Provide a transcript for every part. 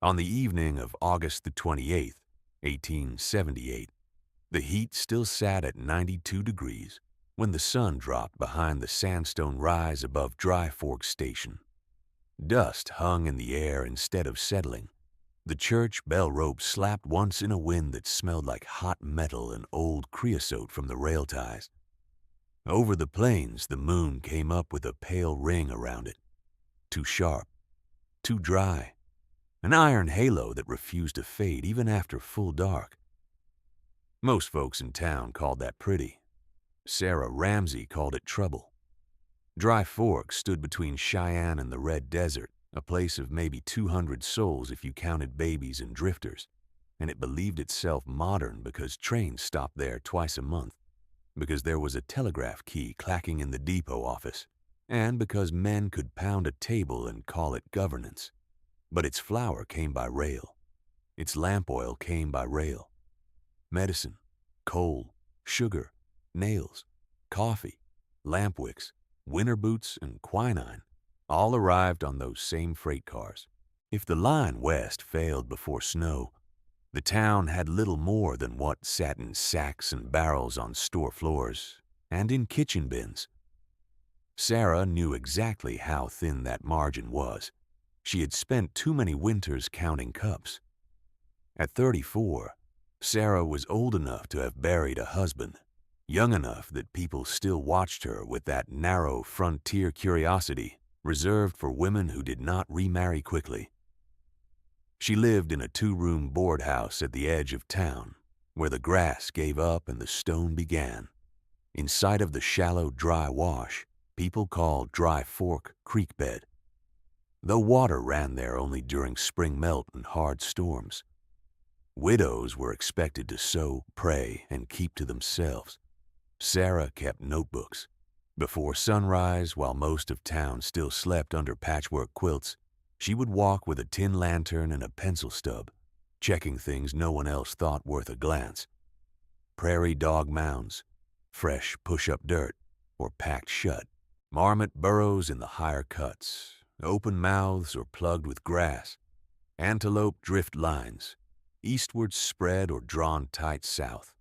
On the evening of August the 28th, 1878, the heat still sat at 92 degrees when the sun dropped behind the sandstone rise above Dry Fork Station. Dust hung in the air instead of settling. The church bell rope slapped once in a wind that smelled like hot metal and old creosote from the rail ties. Over the plains, the moon came up with a pale ring around it. Too sharp, too dry, an iron halo that refused to fade even after full dark. Most folks in town called that pretty. Sarah Ramsey called it trouble. Dry Fork stood between Cheyenne and the Red Desert, a place of maybe 200 souls if you counted babies and drifters, and it believed itself modern because trains stopped there twice a month, because there was a telegraph key clacking in the depot office, and because men could pound a table and call it governance. But its flour came by rail. Its lamp oil came by rail. Medicine, coal, sugar, nails, coffee, lamp wicks, winter boots, and quinine all arrived on those same freight cars. If the line west failed before snow, the town had little more than what sat in sacks and barrels on store floors and in kitchen bins. Sarah knew exactly how thin that margin was. She had spent too many winters counting cups. At 34, Sarah was old enough to have buried a husband, young enough that people still watched her with that narrow frontier curiosity reserved for women who did not remarry quickly. She lived in a 2-room board house at the edge of town, where the grass gave up and the stone began, in sight of the shallow, dry wash people called Dry Fork Creek Bed. Though water ran there only during spring melt and hard storms. Widows were expected to sew, pray, and keep to themselves. Sarah kept notebooks. Before sunrise, while most of town still slept under patchwork quilts, she would walk with a tin lantern and a pencil stub, checking things no one else thought worth a glance. Prairie dog mounds, fresh push-up dirt, or packed shut. Marmot burrows in the higher cuts, open mouths or plugged with grass. Antelope drift lines, eastward spread or drawn tight south.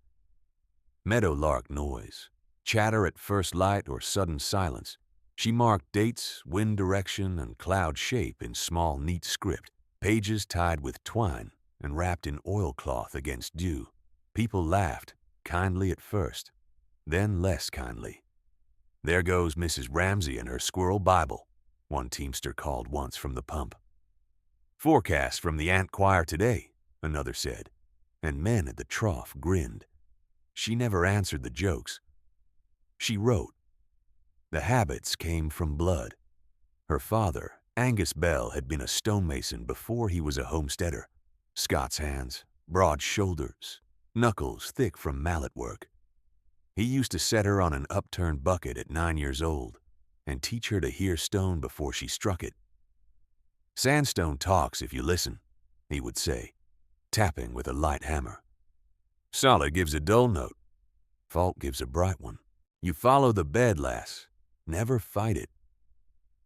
Meadowlark noise, chatter at first light or sudden silence. She marked dates, wind direction, and cloud shape in small, neat script, pages tied with twine and wrapped in oilcloth against dew. People laughed, kindly at first, then less kindly. "There goes Mrs. Ramsey and her squirrel Bible," one teamster called once from the pump. "Forecast from the ant choir today," another said, and men at the trough grinned. She never answered the jokes. She wrote. The habits came from blood. Her father, Angus Bell, had been a stonemason before he was a homesteader. Scott's hands, broad shoulders, knuckles thick from mallet work. He used to set her on an upturned bucket at 9 years old and teach her to hear stone before she struck it. "Sandstone talks if you listen," he would say, tapping with a light hammer. "Solid gives a dull note. Fault gives a bright one. You follow the bed, lass. Never fight it."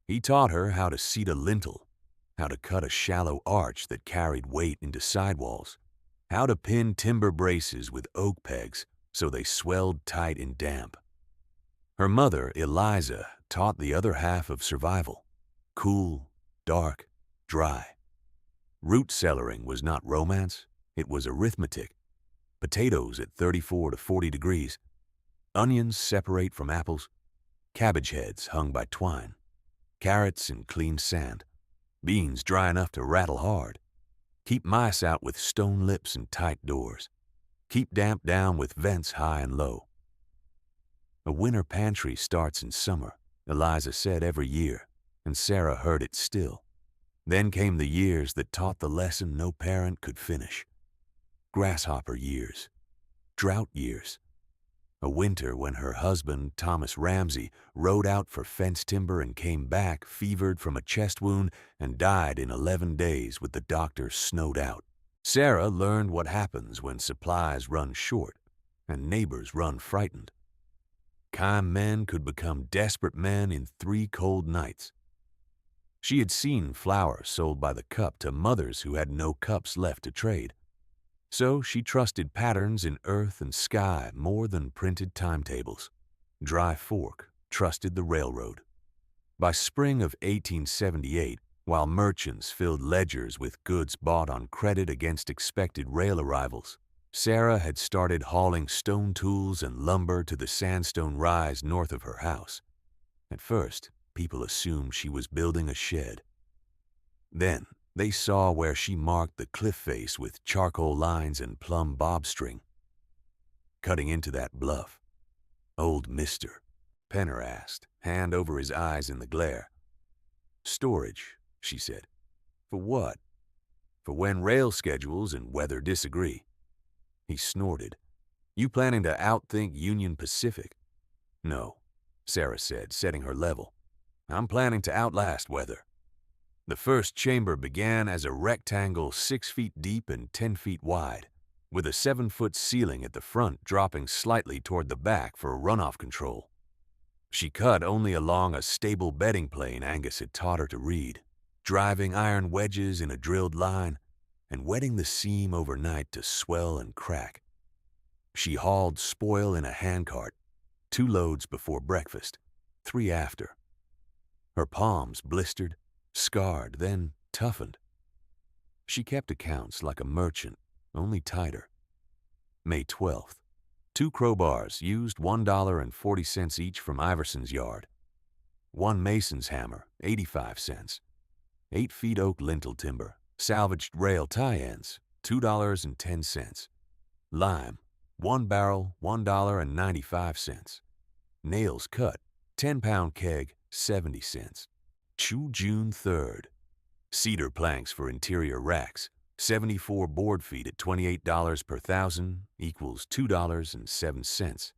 He taught her how to seat a lintel, how to cut a shallow arch that carried weight into sidewalls, how to pin timber braces with oak pegs so they swelled tight in damp. Her mother, Eliza, taught the other half of survival. Cool, dark, dry. Root cellaring was not romance, it was arithmetic. Potatoes at 34 to 40 degrees. Onions separate from apples. Cabbage heads hung by twine. Carrots in clean sand. Beans dry enough to rattle hard. Keep mice out with stone lips and tight doors. Keep damp down with vents high and low. A winter pantry starts in summer, Eliza said every year, and Sarah heard it still. Then came the years that taught the lesson no parent could finish. Grasshopper years. Drought years. A winter when her husband, Thomas Ramsey, rode out for fence timber and came back fevered from a chest wound and died in 11 days with the doctor snowed out. Sarah learned what happens when supplies run short and neighbors run frightened. Kind men could become desperate men in 3 cold nights. She had seen flowers sold by the cup to mothers who had no cups left to trade. So she trusted patterns in earth and sky more than printed timetables. Dry Fork trusted the railroad. By spring of 1878, while merchants filled ledgers with goods bought on credit against expected rail arrivals, Sarah had started hauling stone tools and lumber to the sandstone rise north of her house. At first, people assumed she was building a shed. Then, they saw where she marked the cliff face with charcoal lines and plumb bobstring. Cutting into that bluff. Old Mister, Penner asked, hand over his eyes in the glare. Storage, she said. For what? For when rail schedules and weather disagree. He snorted. You planning to outthink Union Pacific? No, Sarah said, setting her level. I'm planning to outlast weather. The first chamber began as a rectangle 6 feet deep and 10 feet wide, with a 7-foot ceiling at the front dropping slightly toward the back for runoff control. She cut only along a stable bedding plane Angus had taught her to read, driving iron wedges in a drilled line and wetting the seam overnight to swell and crack. She hauled spoil in a handcart, 2 loads before breakfast, 3 after. Her palms blistered, scarred, then toughened. She kept accounts like a merchant, only tighter. May 12th. 2 crowbars used $1.40 each from Iverson's yard. 1 mason's hammer, 85 cents. 8 feet oak lintel timber, salvaged rail tie-ends, $2.10. Lime, 1 barrel, $1.95. Nails cut, 10-pound keg, 70 cents. June 3rd. Cedar planks for interior racks, 74 board feet at $28 per thousand equals $2.07.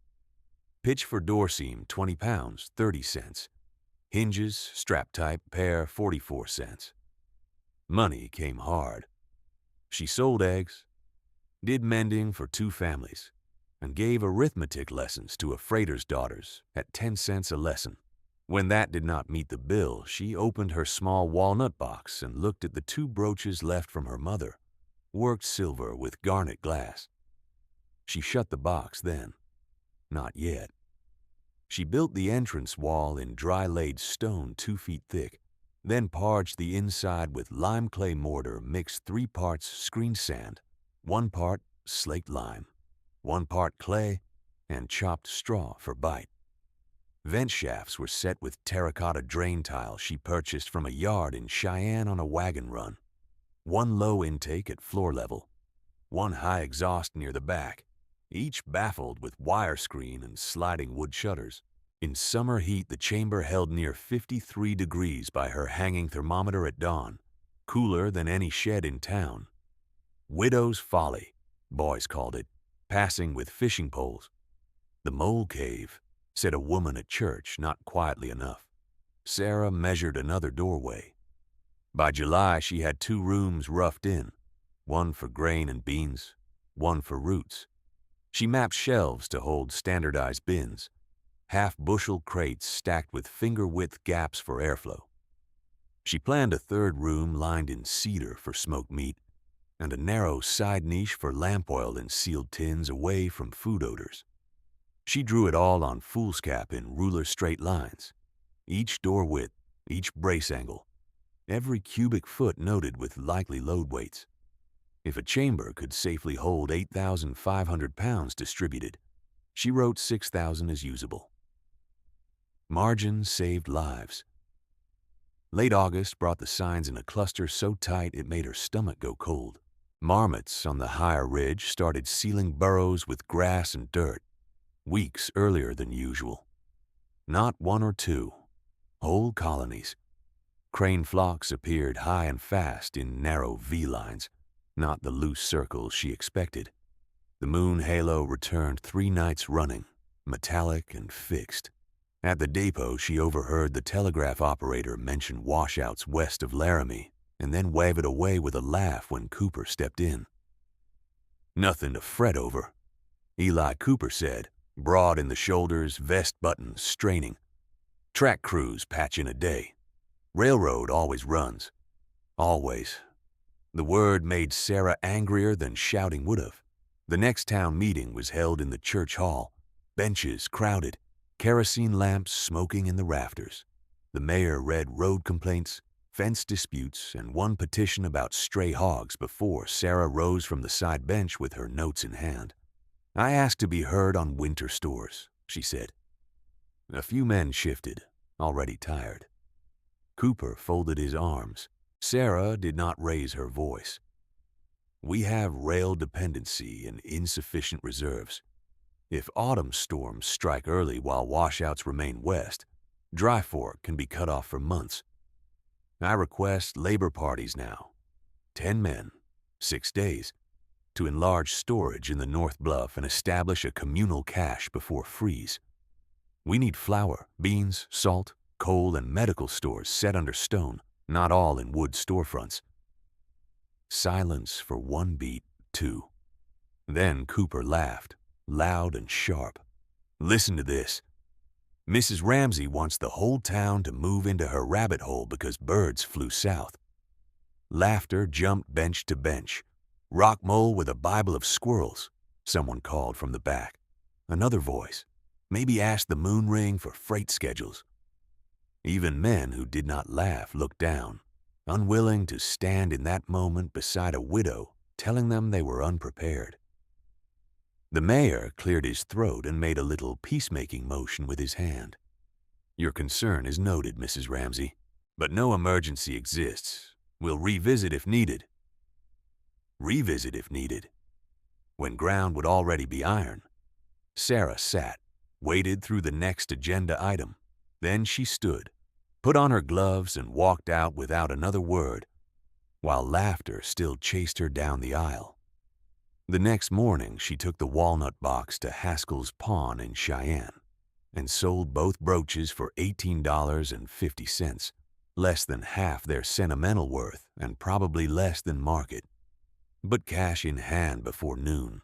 Pitch for door seam, 20 pounds, 30 cents. Hinges, strap type, pair, 44 cents. Money came hard. She sold eggs, did mending for 2 families, and gave arithmetic lessons to a freighter's daughters at 10 cents a lesson. When that did not meet the bill, she opened her small walnut box and looked at the 2 brooches left from her mother, worked silver with garnet glass. She shut the box then. Not yet. She built the entrance wall in dry-laid stone 2 feet thick, then parged the inside with lime clay mortar mixed 3 parts screen sand, 1 part slaked lime, 1 part clay, and chopped straw for bite. Vent shafts were set with terracotta drain tile she purchased from a yard in Cheyenne on a wagon run. 1 low intake at floor level, 1 high exhaust near the back, each baffled with wire screen and sliding wood shutters. In summer heat, the chamber held near 53 degrees by her hanging thermometer at dawn, cooler than any shed in town. Widow's Folly, boys called it, passing with fishing poles. The mole cave, said a woman at church, not quietly enough. Sarah measured another doorway. By July, she had 2 rooms roughed in, 1 for grain and beans, 1 for roots. She mapped shelves to hold standardized bins, half-bushel crates stacked with finger-width gaps for airflow. She planned a 3rd room lined in cedar for smoked meat, and a narrow side niche for lamp oil in sealed tins away from food odors. She drew it all on foolscap in ruler straight lines, each door width, each brace angle, every cubic foot noted with likely load weights. If a chamber could safely hold 8,500 pounds distributed, she wrote 6,000 as usable. Margin saved lives. Late August brought the signs in a cluster so tight it made her stomach go cold. Marmots on the higher ridge started sealing burrows with grass and dirt, weeks earlier than usual. Not 1 or 2, whole colonies. Crane flocks appeared high and fast in narrow V-lines, not the loose circles she expected. The moon halo returned 3 nights running, metallic and fixed. At the depot, she overheard the telegraph operator mention washouts west of Laramie, and then wave it away with a laugh when Cooper stepped in. Nothing to fret over, Eli Cooper said, broad in the shoulders, vest buttons straining. Track crews patch in a day. Railroad always runs. Always. The word made Sarah angrier than shouting would have. The next town meeting was held in the church hall. Benches crowded, kerosene lamps smoking in the rafters. The mayor read road complaints, fence disputes, and one petition about stray hogs before Sarah rose from the side bench with her notes in hand. "I asked to be heard on winter stores," she said. A few men shifted, already tired. Cooper folded his arms. Sarah did not raise her voice. "We have rail dependency and insufficient reserves. If autumn storms strike early while washouts remain west, Dry Fork can be cut off for months. I request labor parties now, 10 men, 6 days, to enlarge storage in the North Bluff and establish a communal cache before freeze. We need flour, beans, salt, coal, and medical stores set under stone, not all in wood storefronts." Silence for one beat, two. Then Cooper laughed, loud and sharp. "Listen to this. Mrs. Ramsey wants the whole town to move into her rabbit hole because birds flew south." Laughter jumped bench to bench. "Rock Mole with a Bible of squirrels," someone called from the back. Another voice. "Maybe ask the moon ring for freight schedules." Even men who did not laugh looked down, unwilling to stand in that moment beside a widow telling them they were unprepared. The mayor cleared his throat and made a little peacemaking motion with his hand. "Your concern is noted, Mrs. Ramsey, but no emergency exists. We'll revisit if needed." Revisit if needed. When ground would already be iron. Sarah sat, waited through the next agenda item. Then she stood, put on her gloves, and walked out without another word, while laughter still chased her down the aisle. The next morning, she took the walnut box to Haskell's Pawn in Cheyenne and sold both brooches for $18.50, less than half their sentimental worth and probably less than market, but cash in hand before noon.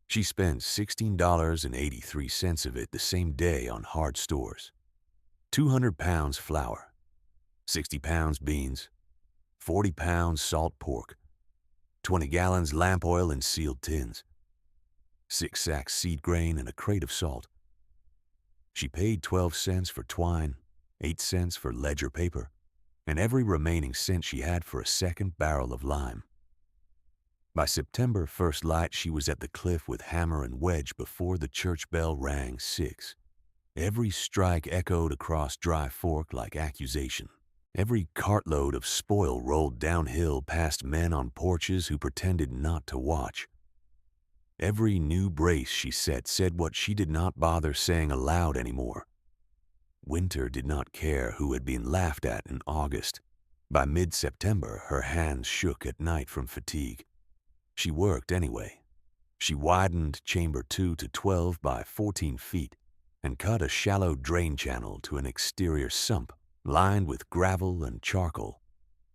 She spent $16.83 of it the same day on hard stores. 200 pounds flour, 60 pounds beans, 40 pounds salt pork, 20 gallons lamp oil in sealed tins, 6 sacks seed grain, and a crate of salt. She paid 12 cents for twine, 8 cents for ledger paper, and every remaining cent she had for a second barrel of lime. By September first light, she was at the cliff with hammer and wedge before the church bell rang 6. Every strike echoed across Dry Fork like accusation. Every cartload of spoil rolled downhill past men on porches who pretended not to watch. Every new brace she set said what she did not bother saying aloud anymore. Winter did not care who had been laughed at in August. By mid-September, her hands shook at night from fatigue. She worked anyway. She widened Chamber 2 to 12 by 14 feet and cut a shallow drain channel to an exterior sump lined with gravel and charcoal.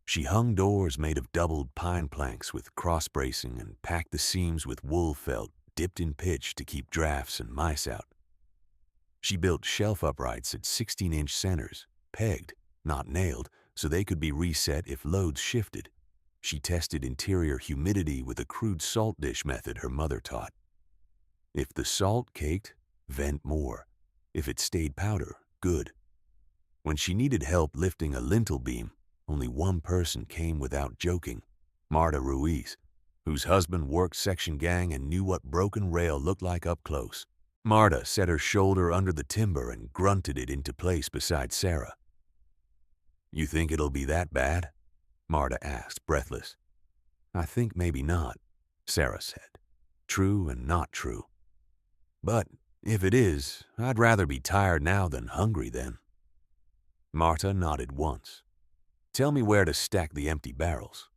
She hung doors made of doubled pine planks with cross-bracing and packed the seams with wool felt dipped in pitch to keep drafts and mice out. She built shelf uprights at 16-inch centers, pegged, not nailed, so they could be reset if loads shifted. She tested interior humidity with a crude salt dish method her mother taught. If the salt caked, vent more. If it stayed powder, good. When she needed help lifting a lintel beam, only one person came without joking, Marta Ruiz, whose husband worked section gang and knew what broken rail looked like up close. Marta set her shoulder under the timber and grunted it into place beside Sarah. "You think it'll be that bad?" Marta asked, breathless. "I think maybe not," Sarah said. "True and not true. But if it is, I'd rather be tired now than hungry then." Marta nodded once. "Tell me where to stack the empty barrels."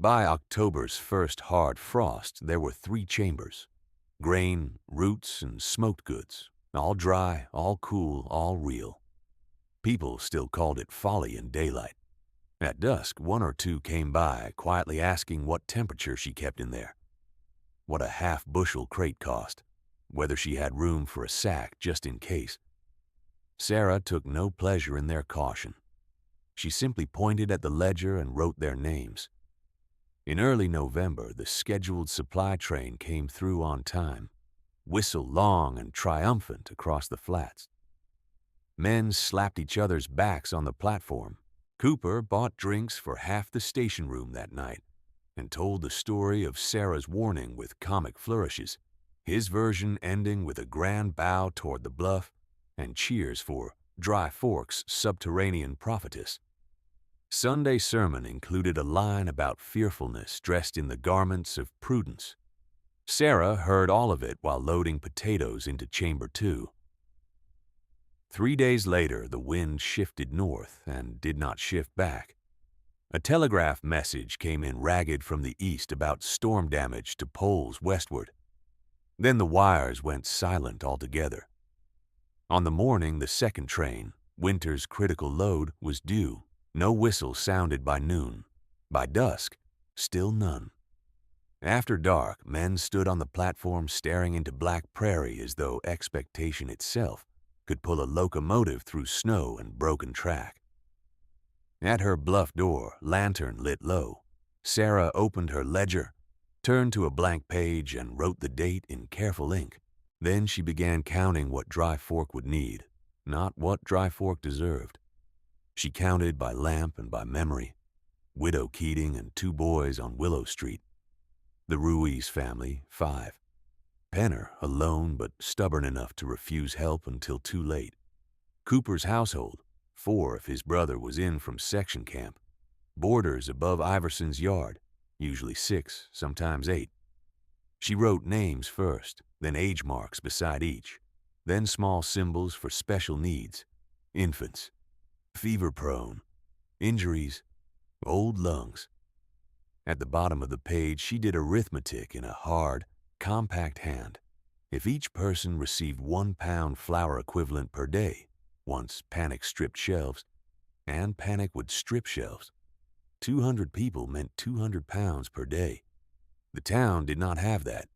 By October's first hard frost, there were 3 chambers. Grain, roots, and smoked goods, all dry, all cool, all real. People still called it folly in daylight. At dusk, 1 or 2 came by, quietly asking what temperature she kept in there, what a half-bushel crate cost, whether she had room for a sack just in case. Sarah took no pleasure in their caution. She simply pointed at the ledger and wrote their names. In early November, the scheduled supply train came through on time, whistle long and triumphant across the flats. Men slapped each other's backs on the platform. Cooper bought drinks for half the station room that night and told the story of Sarah's warning with comic flourishes, his version ending with a grand bow toward the bluff and cheers for Dry Fork's subterranean prophetess. Sunday sermon included a line about fearfulness dressed in the garments of prudence. Sarah heard all of it while loading potatoes into Chamber 2. 3 days later, the wind shifted north and did not shift back. A telegraph message came in ragged from the east about storm damage to poles westward. Then the wires went silent altogether. On the morning the second train, winter's critical load, was due, no whistle sounded by noon. By dusk, still none. After dark, men stood on the platform staring into black prairie as though expectation itself could pull a locomotive through snow and broken track. At her bluff door, lantern lit low, Sarah opened her ledger, turned to a blank page, and wrote the date in careful ink. Then she began counting what Dry Fork would need, not what Dry Fork deserved. She counted by lamp and by memory. Widow Keating and 2 boys on Willow Street. The Ruiz family, 5. Penner, alone but stubborn enough to refuse help until too late. Cooper's household, 4 if his brother was in from section camp. Boarders above Iverson's yard, usually 6, sometimes 8. She wrote names first, then age marks beside each, then small symbols for special needs, infants, fever-prone, injuries, old lungs. At the bottom of the page, she did arithmetic in a hard, compact hand. If each person received 1 pound flour equivalent per day, once Panic stripped shelves, and Panic would strip shelves, 200 people meant 200 pounds per day. The town did not have that.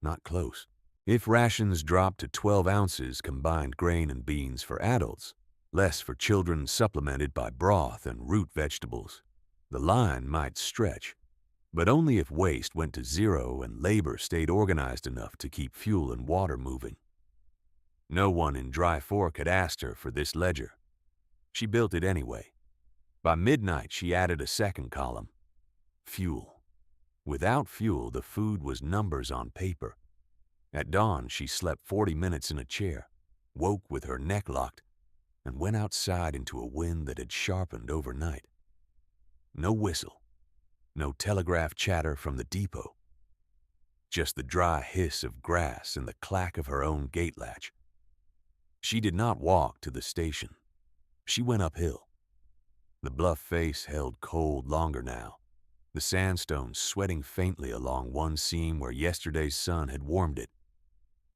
Not close. If rations dropped to 12 ounces combined grain and beans for adults, less for children supplemented by broth and root vegetables, the line might stretch. But only if waste went to 0 and labor stayed organized enough to keep fuel and water moving. No one in Dry Fork had asked her for this ledger. She built it anyway. By midnight, she added a second column. Fuel. Without fuel, the food was numbers on paper. At dawn, she slept 40 minutes in a chair, woke with her neck locked, and went outside into a wind that had sharpened overnight. No whistle. No telegraph chatter from the depot. Just the dry hiss of grass and the clack of her own gate latch. She did not walk to the station. She went uphill. The bluff face held cold longer now, the sandstone sweating faintly along one seam where yesterday's sun had warmed it.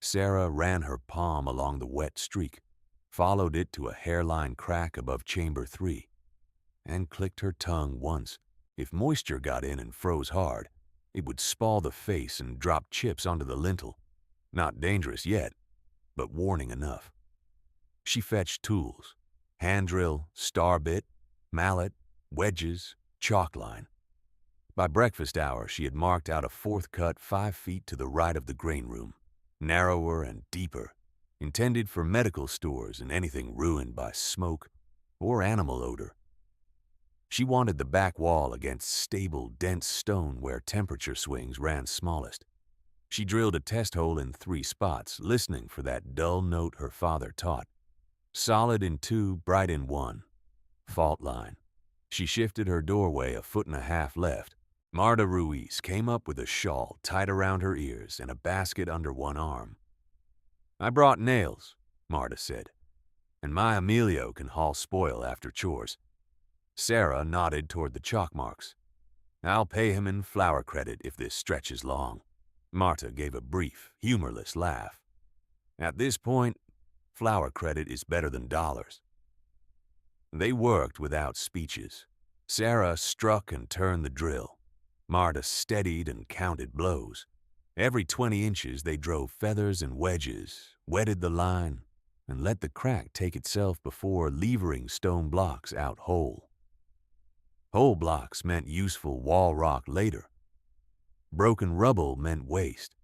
Sarah ran her palm along the wet streak, followed it to a hairline crack above Chamber 3, and clicked her tongue once. If moisture got in and froze hard, it would spall the face and drop chips onto the lintel. Not dangerous yet, but warning enough. She fetched tools: hand drill, star bit, mallet, wedges, chalk line. By breakfast hour, she had marked out a 4th cut 5 feet to the right of the grain room, narrower and deeper, intended for medical stores and anything ruined by smoke or animal odor. She wanted the back wall against stable, dense stone where temperature swings ran smallest. She drilled a test hole in 3 spots, listening for that dull note her father taught. Solid in 2, bright in 1. Fault line. She shifted her doorway 1.5 feet left. Marta Ruiz came up with a shawl tied around her ears and a basket under one arm. "I brought nails," Marta said, "and my Emilio can haul spoil after chores." Sarah nodded toward the chalk marks. "I'll pay him in flour credit if this stretches long." Marta gave a brief, humorless laugh. "At this point, flour credit is better than dollars." They worked without speeches. Sarah struck and turned the drill. Marta steadied and counted blows. Every 20 inches they drove feathers and wedges, wetted the line, and let the crack take itself before levering stone blocks out whole. Whole blocks meant useful wall rock later. Broken rubble meant waste.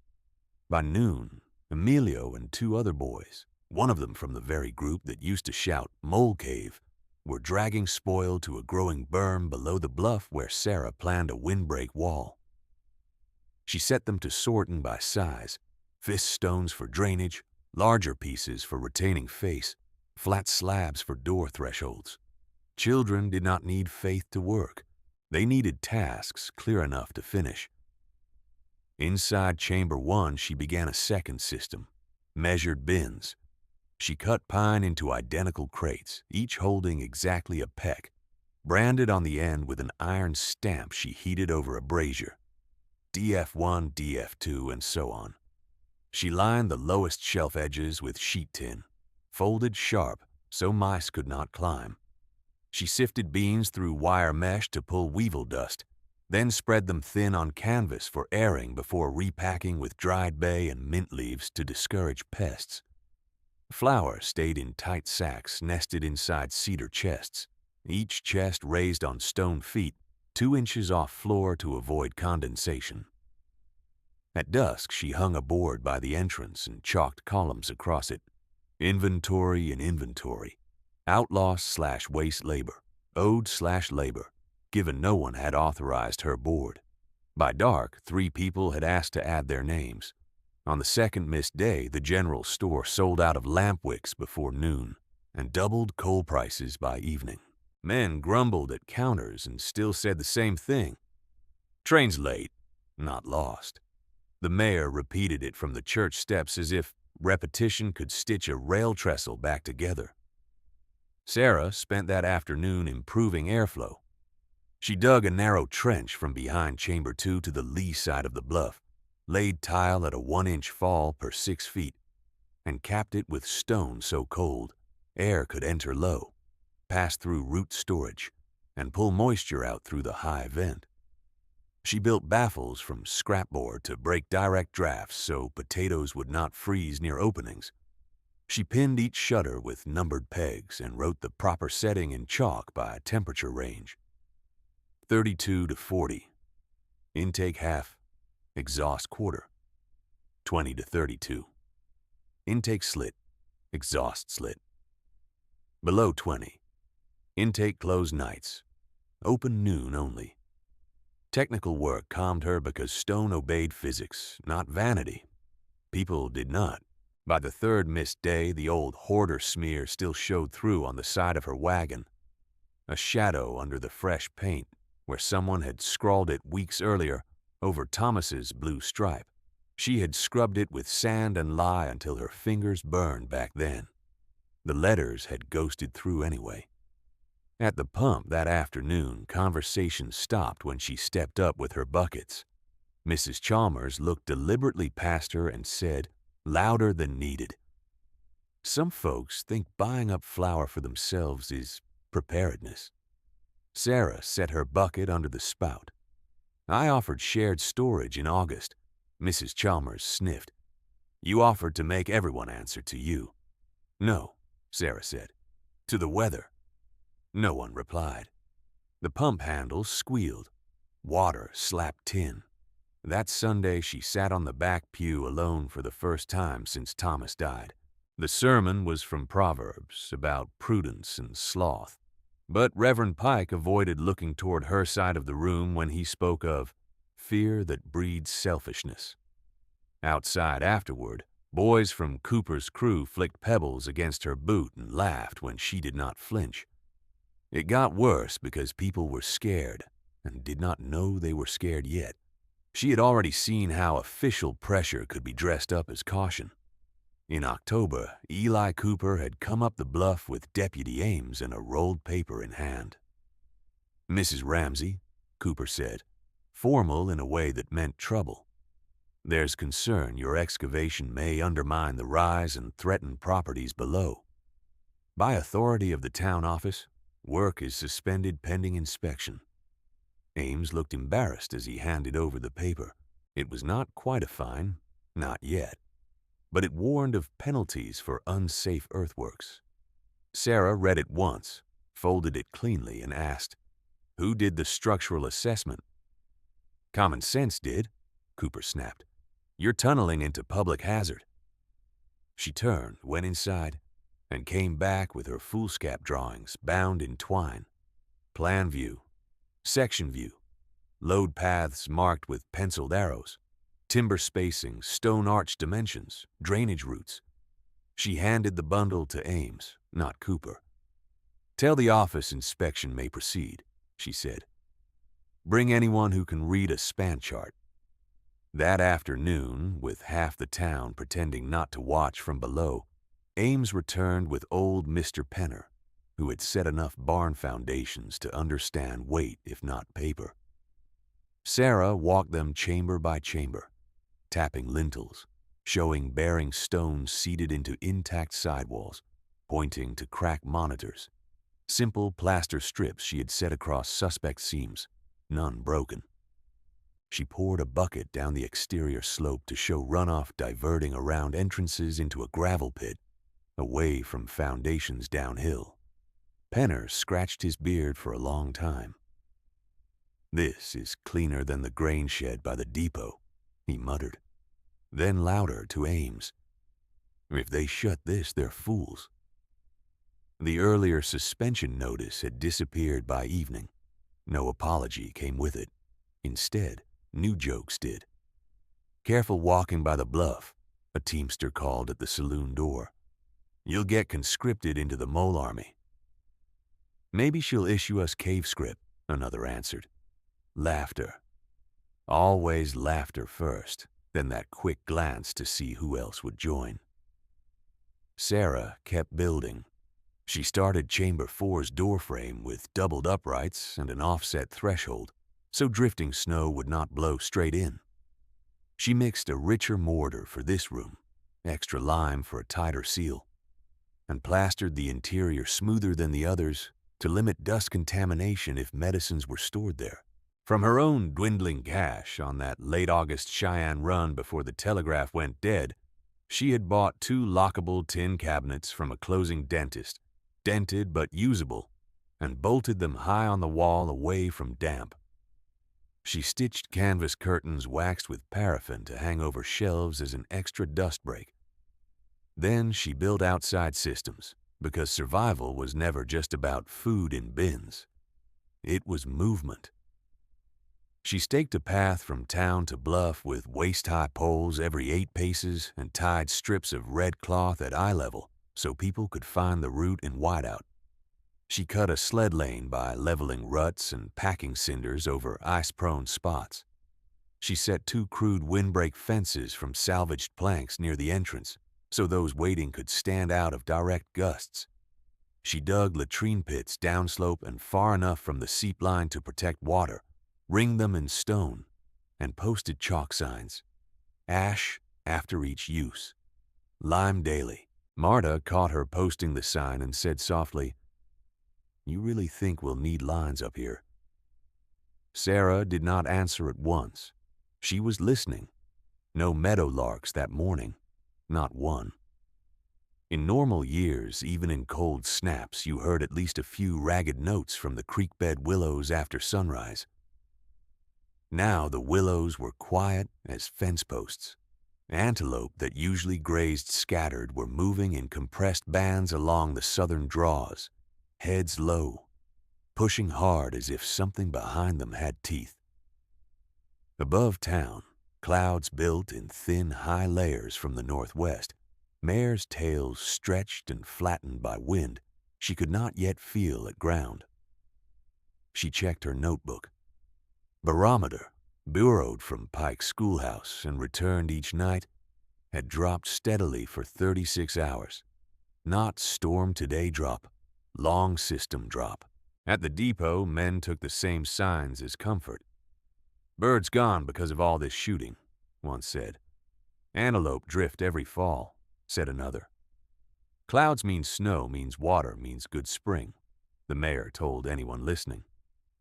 By noon, Emilio and two other boys, one of them from the very group that used to shout "Mole Cave," were dragging spoil to a growing berm below the bluff where Sarah planned a windbreak wall. She set them to sorting by size: fist stones for drainage, larger pieces for retaining face, flat slabs for door thresholds. Children did not need faith to work. They needed tasks clear enough to finish. Inside Chamber 1, she began a second system: measured bins. She cut pine into identical crates, each holding exactly a peck, branded on the end with an iron stamp she heated over a brazier. DF1, DF2, and so on. She lined the lowest shelf edges with sheet tin, folded sharp so mice could not climb. She sifted beans through wire mesh to pull weevil dust, then spread them thin on canvas for airing before repacking with dried bay and mint leaves to discourage pests. Flour stayed in tight sacks nested inside cedar chests, each chest raised on stone feet 2 inches off floor to avoid condensation. At dusk, she hung a board by the entrance and chalked columns across it: inventory and inventory, outlaw/waste labor, owed/labor, given no one had authorized her board. By dark, 3 people had asked to add their names. On the second missed day, the general store sold out of lamp wicks before noon and doubled coal prices by evening. Men grumbled at counters and still said the same thing: "Train's late, not lost." The mayor repeated it from the church steps as if repetition could stitch a rail trestle back together. Sarah spent that afternoon improving airflow. She dug a narrow trench from behind Chamber 2 to the lee side of the bluff, laid tile at a 1-inch fall per 6 feet, and capped it with stone so cold air could enter low, pass through root storage, and pull moisture out through the high vent. She built baffles from scrapboard to break direct drafts so potatoes would not freeze near openings. She pinned each shutter with numbered pegs and wrote the proper setting in chalk by temperature range: 32 to 40, intake half, exhaust quarter; 20 to 32, intake slit, exhaust slit; below 20, intake closed nights, open noon only. Technical work calmed her because stone obeyed physics, not vanity. People did not. By the third missed day, the old hoarder smear still showed through on the side of her wagon, a shadow under the fresh paint where someone had scrawled it weeks earlier over Thomas's blue stripe. She had scrubbed it with sand and lye until her fingers burned back then. The letters had ghosted through anyway. At the pump that afternoon, conversation stopped when she stepped up with her buckets. Mrs. Chalmers looked deliberately past her and said, louder than needed, "Some folks think buying up flour for themselves is preparedness." Sarah set her bucket under the spout. "I offered shared storage in August." Mrs. Chalmers sniffed. "You offered to make everyone answer to you." "No," Sarah said. "To the weather." No one replied. The pump handle squealed. Water slapped tin. That Sunday, she sat on the back pew alone for the first time since Thomas died. The sermon was from Proverbs about prudence and sloth, but Reverend Pike avoided looking toward her side of the room when he spoke of fear that breeds selfishness. Outside afterward, boys from Cooper's crew flicked pebbles against her boot and laughed when she did not flinch. It got worse because people were scared and did not know they were scared yet. She had already seen how official pressure could be dressed up as caution. In October, Eli Cooper had come up the bluff with Deputy Ames and a rolled paper in hand. "Mrs. Ramsey," Cooper said, formal in a way that meant trouble, "there's concern your excavation may undermine the rise and threaten properties below. By authority of the town office, work is suspended pending inspection." Ames looked embarrassed as he handed over the paper. It was not quite a fine, not yet. but it warned of penalties for unsafe earthworks. Sarah read it once, folded it cleanly, and asked, "Who did the structural assessment?" "Common sense did," Cooper snapped. "You're tunneling into public hazard." She turned, went inside, and came back with her foolscap drawings bound in twine. Plan view, section view, load paths marked with penciled arrows, timber spacing, stone arch dimensions, drainage routes. She handed the bundle to Ames, not Cooper. "Tell the office inspection may proceed," she said. "Bring anyone who can read a span chart." That afternoon, with half the town pretending not to watch from below, Ames returned with old Mr. Penner, who had set enough barn foundations to understand weight if not paper. Sarah walked them chamber by chamber, tapping lintels, showing bearing stones seated into intact sidewalls, pointing to cracked monitors, simple plaster strips she had set across suspect seams, none broken. She poured a bucket down the exterior slope to show runoff diverting around entrances into a gravel pit, away from foundations downhill. Penner scratched his beard for a long time. "This is cleaner than the grain shed by the depot," he muttered. Then louder to Ames, "If they shut this, they're fools." The earlier suspension notice had disappeared by evening. No apology came with it. Instead, new jokes did. "Careful walking by the bluff," a teamster called at the saloon door. "You'll get conscripted into the mole army." "Maybe she'll issue us cave script," another answered. Laughter. Always laughter first, then that quick glance to see who else would join. Sarah kept building. She started Chamber 4's doorframe with doubled uprights and an offset threshold, so drifting snow would not blow straight in. She mixed a richer mortar for this room, extra lime for a tighter seal, and plastered the interior smoother than the others to limit dust contamination if medicines were stored there. From her own dwindling cash on that late August Cheyenne run before the telegraph went dead, she had bought 2 lockable tin cabinets from a closing dentist, dented but usable, and bolted them high on the wall away from damp. She stitched canvas curtains waxed with paraffin to hang over shelves as an extra dust break. Then she built outside systems, because survival was never just about food in bins. It was movement. She staked a path from town to bluff with waist-high poles every 8 paces and tied strips of red cloth at eye level so people could find the route in whiteout. She cut a sled lane by leveling ruts and packing cinders over ice-prone spots. She set 2 crude windbreak fences from salvaged planks near the entrance so those waiting could stand out of direct gusts. She dug latrine pits downslope and far enough from the seep line to protect water, ringed them in stone, and posted chalk signs. Ash after each use. Lime daily. Marta caught her posting the sign and said softly, "You really think we'll need lines up here?" Sarah did not answer at once. She was listening. No meadowlarks that morning. Not one. In normal years, even in cold snaps, you heard at least a few ragged notes from the creekbed willows after sunrise. Now the willows were quiet as fence posts. Antelope that usually grazed scattered were moving in compressed bands along the southern draws, heads low, pushing hard as if something behind them had teeth. Above town, clouds built in thin, high layers from the northwest, mares' tails stretched and flattened by wind she could not yet feel at ground. She checked her notebook. Barometer, bureaued from Pike's schoolhouse and returned each night, had dropped steadily for 36 hours. Not storm today drop, long system drop. At the depot, men took the same signs as comfort. "Birds gone because of all this shooting," one said. "Antelope drift every fall," said another. "Clouds means snow, means water, means good spring," the mayor told anyone listening.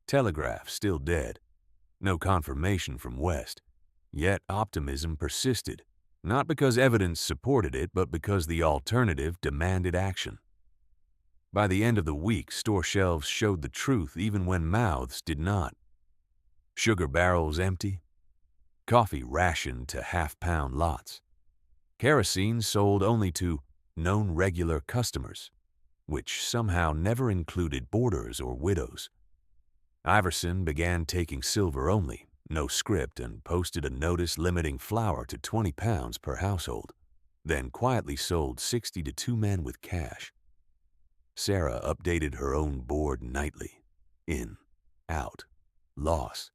Telegraph still dead. No confirmation from west, yet optimism persisted. Not because evidence supported it, but because the alternative demanded action. By the end of the week, store shelves showed the truth even when mouths did not. Sugar barrels empty, coffee rationed to half-pound lots, kerosene sold only to known regular customers, which somehow never included boarders or widows. Iverson began taking silver only, no script, and posted a notice limiting flour to 20 pounds per household, then quietly sold 60 to 2 men with cash. Sarah updated her own board nightly. In, out, loss.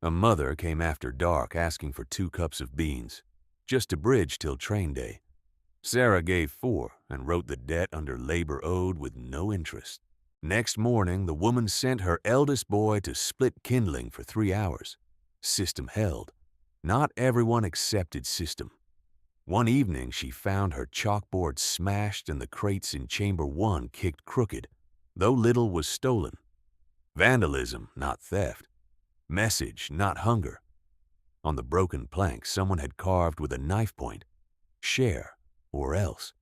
A mother came after dark asking for 2 cups of beans, just to bridge till train day. Sarah gave 4 and wrote the debt under labor owed with no interest. Next morning, the woman sent her eldest boy to split kindling for 3 hours. System held. Not everyone accepted system. One evening, she found her chalkboard smashed and the crates in chamber 1 kicked crooked, though little was stolen. Vandalism, not theft. Message, not hunger. On the broken plank, someone had carved with a knife point, "Share or else."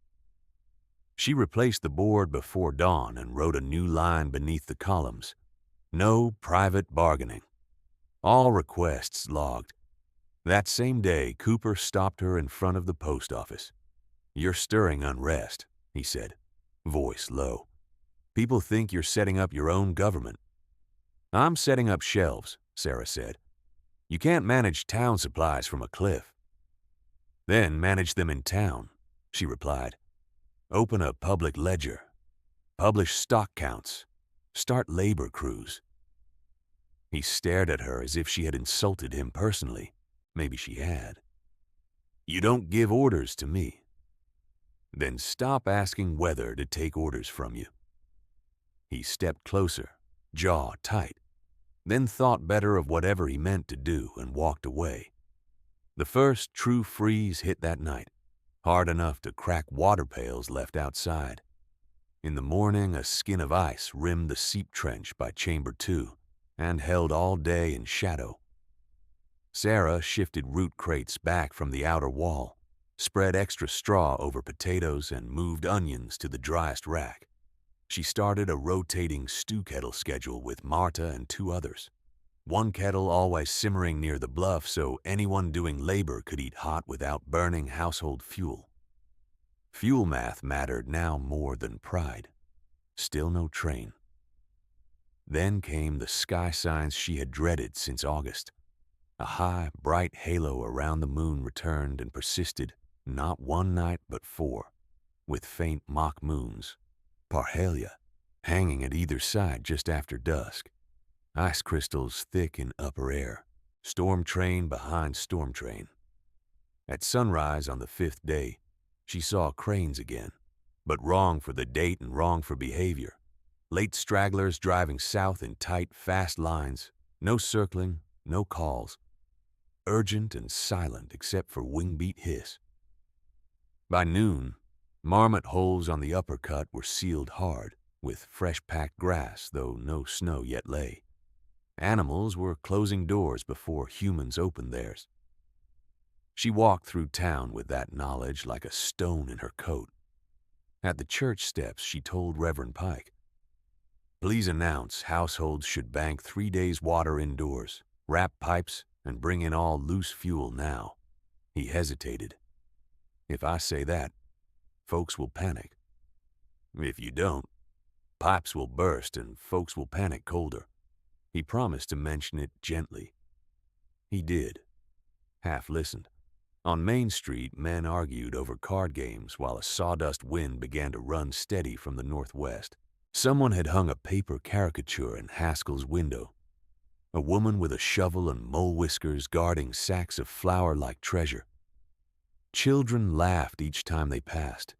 She replaced the board before dawn and wrote a new line beneath the columns. No private bargaining. All requests logged. That same day, Cooper stopped her in front of the post office. "You're stirring unrest," he said, voice low. "People think you're setting up your own government." "I'm setting up shelves," Sarah said. "You can't manage town supplies from a cliff." "Then manage them in town," she replied. "Open a public ledger. Publish stock counts. Start labor crews." He stared at her as if she had insulted him personally. Maybe she had. "You don't give orders to me." "Then stop asking Weather to take orders from you." He stepped closer, jaw tight, then thought better of whatever he meant to do and walked away. The first true freeze hit that night, hard enough to crack water pails left outside. In the morning, a skin of ice rimmed the seep trench by chamber 2 and held all day in shadow. Sarah shifted root crates back from the outer wall, spread extra straw over potatoes, and moved onions to the driest rack. She started a rotating stew kettle schedule with Marta and 2 others. One kettle always simmering near the bluff so anyone doing labor could eat hot without burning household fuel. Fuel math mattered now more than pride. Still no train. Then came the sky signs she had dreaded since August. A high, bright halo around the moon returned and persisted, not 1 night but 4, with faint mock moons, parhelia, hanging at either side just after dusk. Ice crystals thick in upper air, storm train behind storm train. At sunrise on the 5th day, she saw cranes again, but wrong for the date and wrong for behavior. Late stragglers driving south in tight, fast lines, no circling, no calls. Urgent and silent except for wing-beat hiss. By noon, marmot holes on the upper cut were sealed hard, with fresh-packed grass, though no snow yet lay. Animals were closing doors before humans opened theirs. She walked through town with that knowledge like a stone in her coat. At the church steps, she told Reverend Pike, "Please announce households should bank 3 days' water indoors, wrap pipes, and bring in all loose fuel now." He hesitated. "If I say that, folks will panic. If you don't, pipes will burst and folks will panic colder." He promised to mention it gently. He did. Half listened. On Main Street, men argued over card games while a sawdust wind began to run steady from the northwest. Someone had hung a paper caricature in Haskell's window. A woman with a shovel and mole whiskers guarding sacks of flour like treasure. Children laughed each time they passed.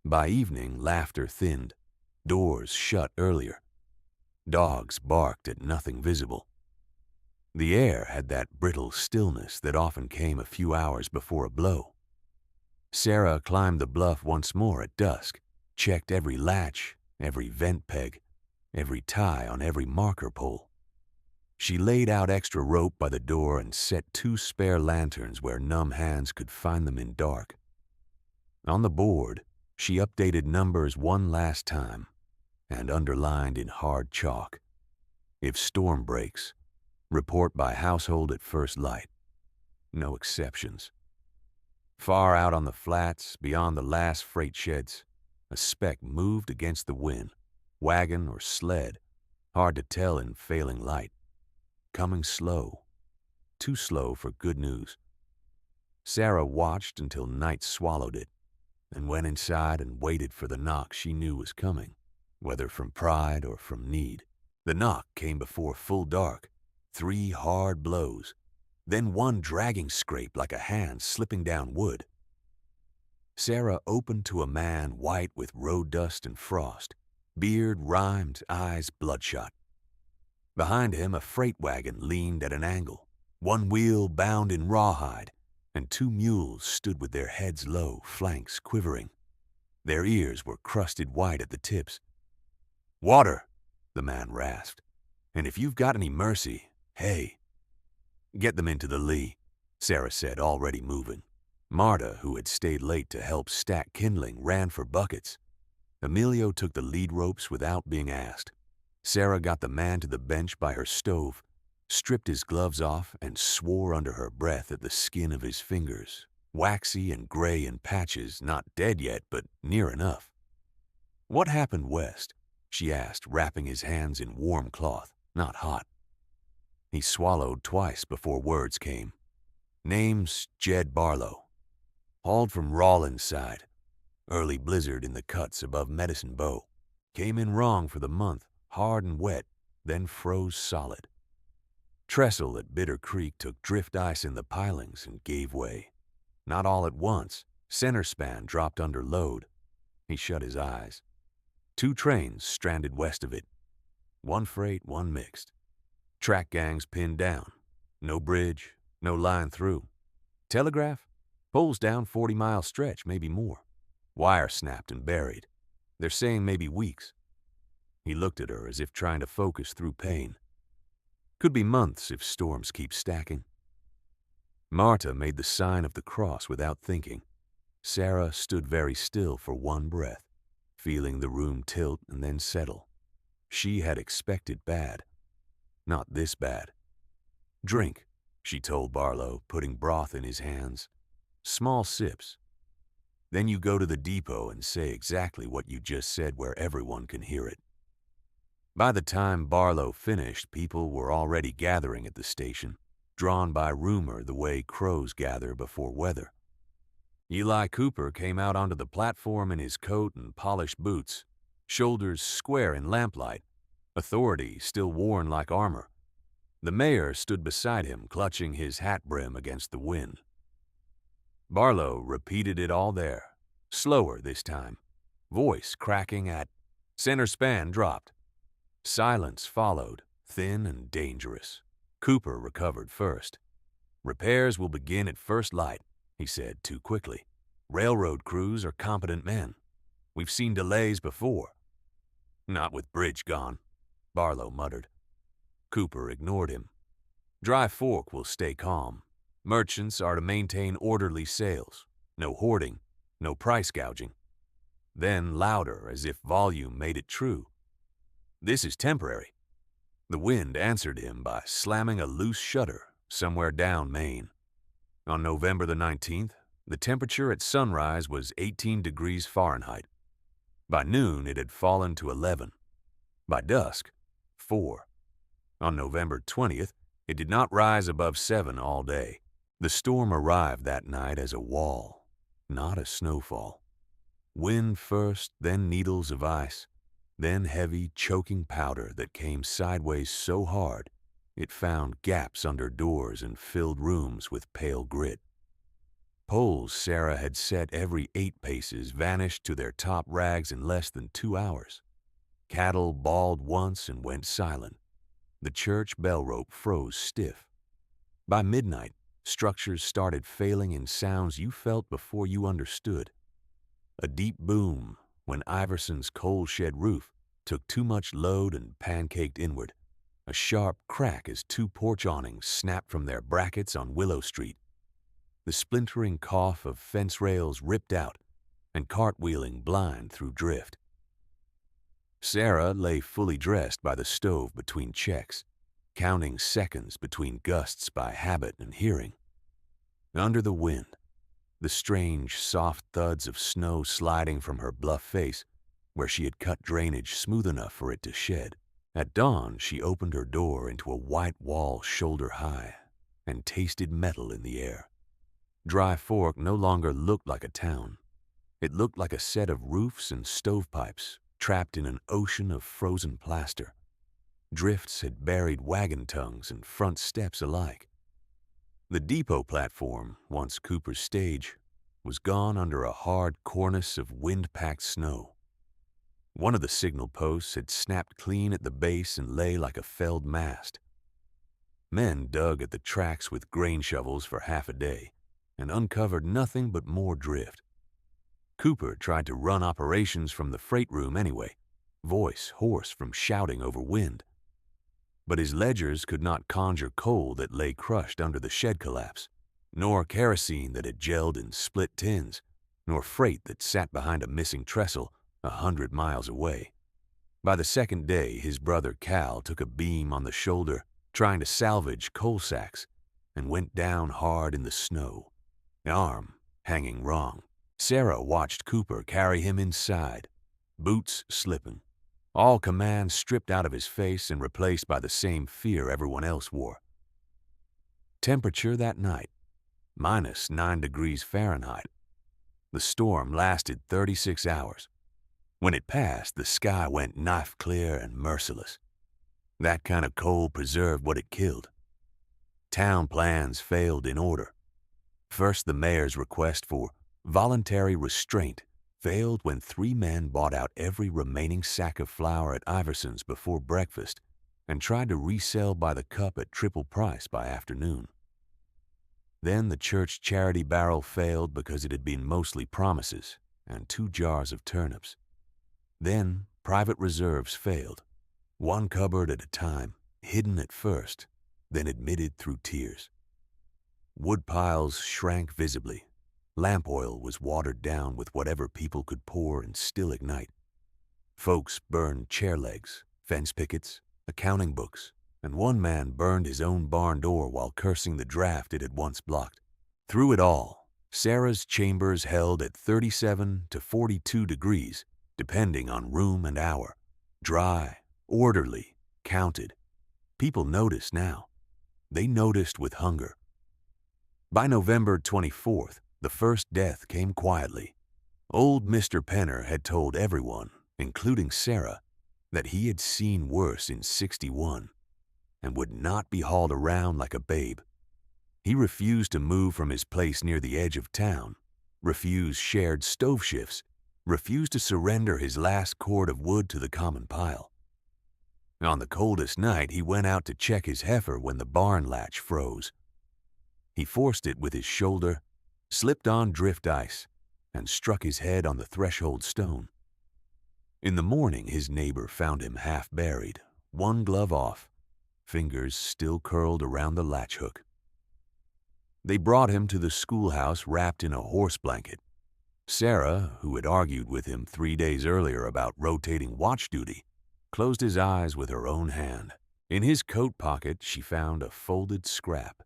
By evening, laughter thinned. Doors shut earlier. Dogs barked at nothing visible. The air had that brittle stillness that often came a few hours before a blow. Sarah climbed the bluff once more at dusk, checked every latch, every vent peg, every tie on every marker pole. She laid out extra rope by the door and set 2 spare lanterns where numb hands could find them in dark. On the board, she updated numbers one last time and underlined in hard chalk, "If storm breaks, report by household at first light. No exceptions." Far out on the flats, beyond the last freight sheds, a speck moved against the wind, wagon or sled, hard to tell in failing light. Coming slow, too slow for good news. Sarah watched until night swallowed it, and went inside and waited for the knock she knew was coming, whether from pride or from need. The knock came before full dark, 3 hard blows, then one dragging scrape like a hand slipping down wood. Sarah opened to a man white with road dust and frost, beard rimed, eyes bloodshot. Behind him, a freight wagon leaned at an angle, one wheel bound in rawhide, and 2 mules stood with their heads low, flanks quivering. Their ears were crusted white at the tips. "Water," the man rasped, "and if you've got any mercy, hey." "Get them into the lee," Sarah said, already moving. Marta, who had stayed late to help stack kindling, ran for buckets. Emilio took the lead ropes without being asked. Sarah got the man to the bench by her stove, stripped his gloves off, and swore under her breath at the skin of his fingers, waxy and gray in patches, not dead yet, but near enough. "What happened west?" she asked, wrapping his hands in warm cloth, not hot. He swallowed twice before words came. "Name's Jed Barlow. Hauled from Rawlins side. Early blizzard in the cuts above Medicine Bow. Came in wrong for the month, hard and wet, then froze solid. Trestle at Bitter Creek took drift ice in the pilings and gave way. Not all at once. Center span dropped under load." He shut his eyes. 2 trains stranded west of it. 1 freight, 1 mixed. Track gangs pinned down. No bridge, no line through. Telegraph? Poles down 40-mile stretch, maybe more. Wire snapped and buried. They're saying maybe weeks. He looked at her as if trying to focus through pain. Could be months if storms keep stacking. Marta made the sign of the cross without thinking. Sarah stood very still for 1 breath, feeling the room tilt and then settle. She had expected bad. Not this bad. "Drink," she told Barlow, putting broth in his hands. "Small sips. Then you go to the depot and say exactly what you just said where everyone can hear it." By the time Barlow finished, people were already gathering at the station, drawn by rumor the way crows gather before weather. Eli Cooper came out onto the platform in his coat and polished boots, shoulders square in lamplight, authority still worn like armor. The mayor stood beside him, clutching his hat brim against the wind. Barlow repeated it all there, slower this time, voice cracking at "Center span dropped." Silence followed, thin and dangerous. Cooper recovered first. "Repairs will begin at first light," he said too quickly. "Railroad crews are competent men. We've seen delays before." "Not with bridge gone," Barlow muttered. Cooper ignored him. "Dry Fork will stay calm. Merchants are to maintain orderly sales. No hoarding, no price gouging." Then louder, as if volume made it true. "This is temporary." The wind answered him by slamming a loose shutter somewhere down Maine. On November the 19th, the temperature at sunrise was 18 degrees Fahrenheit. By noon, it had fallen to 11. By dusk, 4. On November 20th, it did not rise above 7 all day. The storm arrived that night as a wall, not a snowfall. Wind first, then needles of ice, then heavy, choking powder that came sideways so hard it found gaps under doors and filled rooms with pale grit. Poles Sarah had set every 8 paces vanished to their top rags in less than 2 hours. Cattle bawled once and went silent. The church bell rope froze stiff. By midnight, structures started failing in sounds you felt before you understood. A deep boom when Iverson's coal shed roof took too much load and pancaked inward. a sharp crack as two porch awnings snapped from their brackets on Willow Street. The splintering cough of fence rails ripped out and cartwheeling blind through drift. Sarah lay fully dressed by the stove between checks, counting seconds between gusts by habit and hearing. Under the wind, the strange, soft thuds of snow sliding from her bluff face, where she had cut drainage smooth enough for it to shed. At dawn, she opened her door into a white wall shoulder high and tasted metal in the air. Dry Fork no longer looked like a town. It looked like a set of roofs and stovepipes trapped in an ocean of frozen plaster. Drifts had buried wagon tongues and front steps alike. The depot platform, once Cooper's stage, was gone under a hard cornice of wind-packed snow. One of the signal posts had snapped clean at the base and lay like a felled mast. Men dug at the tracks with grain shovels for half a day and uncovered nothing but more drift. Cooper tried to run operations from the freight room anyway, voice hoarse from shouting over wind. But his ledgers could not conjure coal that lay crushed under the shed collapse, nor kerosene that had gelled in split tins, nor freight that sat behind a missing trestle 100 miles away. By the second day, his brother Cal took a beam on the shoulder, trying to salvage coal sacks, and went down hard in the snow, arm hanging wrong. Sarah watched Cooper carry him inside, boots slipping, all command stripped out of his face and replaced by the same fear everyone else wore. Temperature that night, -9 degrees Fahrenheit. The storm lasted 36 hours. When it passed, the sky went knife clear and merciless. That kind of cold preserved what it killed. Town plans failed in order. First, the mayor's request for voluntary restraint failed when 3 men bought out every remaining sack of flour at Iverson's before breakfast and tried to resell by the cup at triple price by afternoon. Then the church charity barrel failed because it had been mostly promises and 2 jars of turnips. Then private reserves failed, 1 cupboard at a time, hidden at first, then admitted through tears. Wood piles shrank visibly. Lamp oil was watered down with whatever people could pour and still ignite. Folks burned chair legs, fence pickets, accounting books, and one man burned his own barn door while cursing the draft it had once blocked. Through it all, Sarah's chambers held at 37 to 42 degrees, depending on room and hour. Dry, orderly, counted. People noticed now. They noticed with hunger. By November 24th, the first death came quietly. Old Mr. Penner had told everyone, including Sarah, that he had seen worse in 61 and would not be hauled around like a babe. He refused to move from his place near the edge of town, refused shared stove shifts, refused to surrender his last cord of wood to the common pile. On the coldest night, he went out to check his heifer when the barn latch froze. He forced it with his shoulder, slipped on drift ice, and struck his head on the threshold stone. In the morning, his neighbor found him half buried, 1 glove off, fingers still curled around the latch hook. They brought him to the schoolhouse wrapped in a horse blanket. Sarah, who had argued with him 3 days earlier about rotating watch duty, closed his eyes with her own hand. In his coat pocket, she found a folded scrap.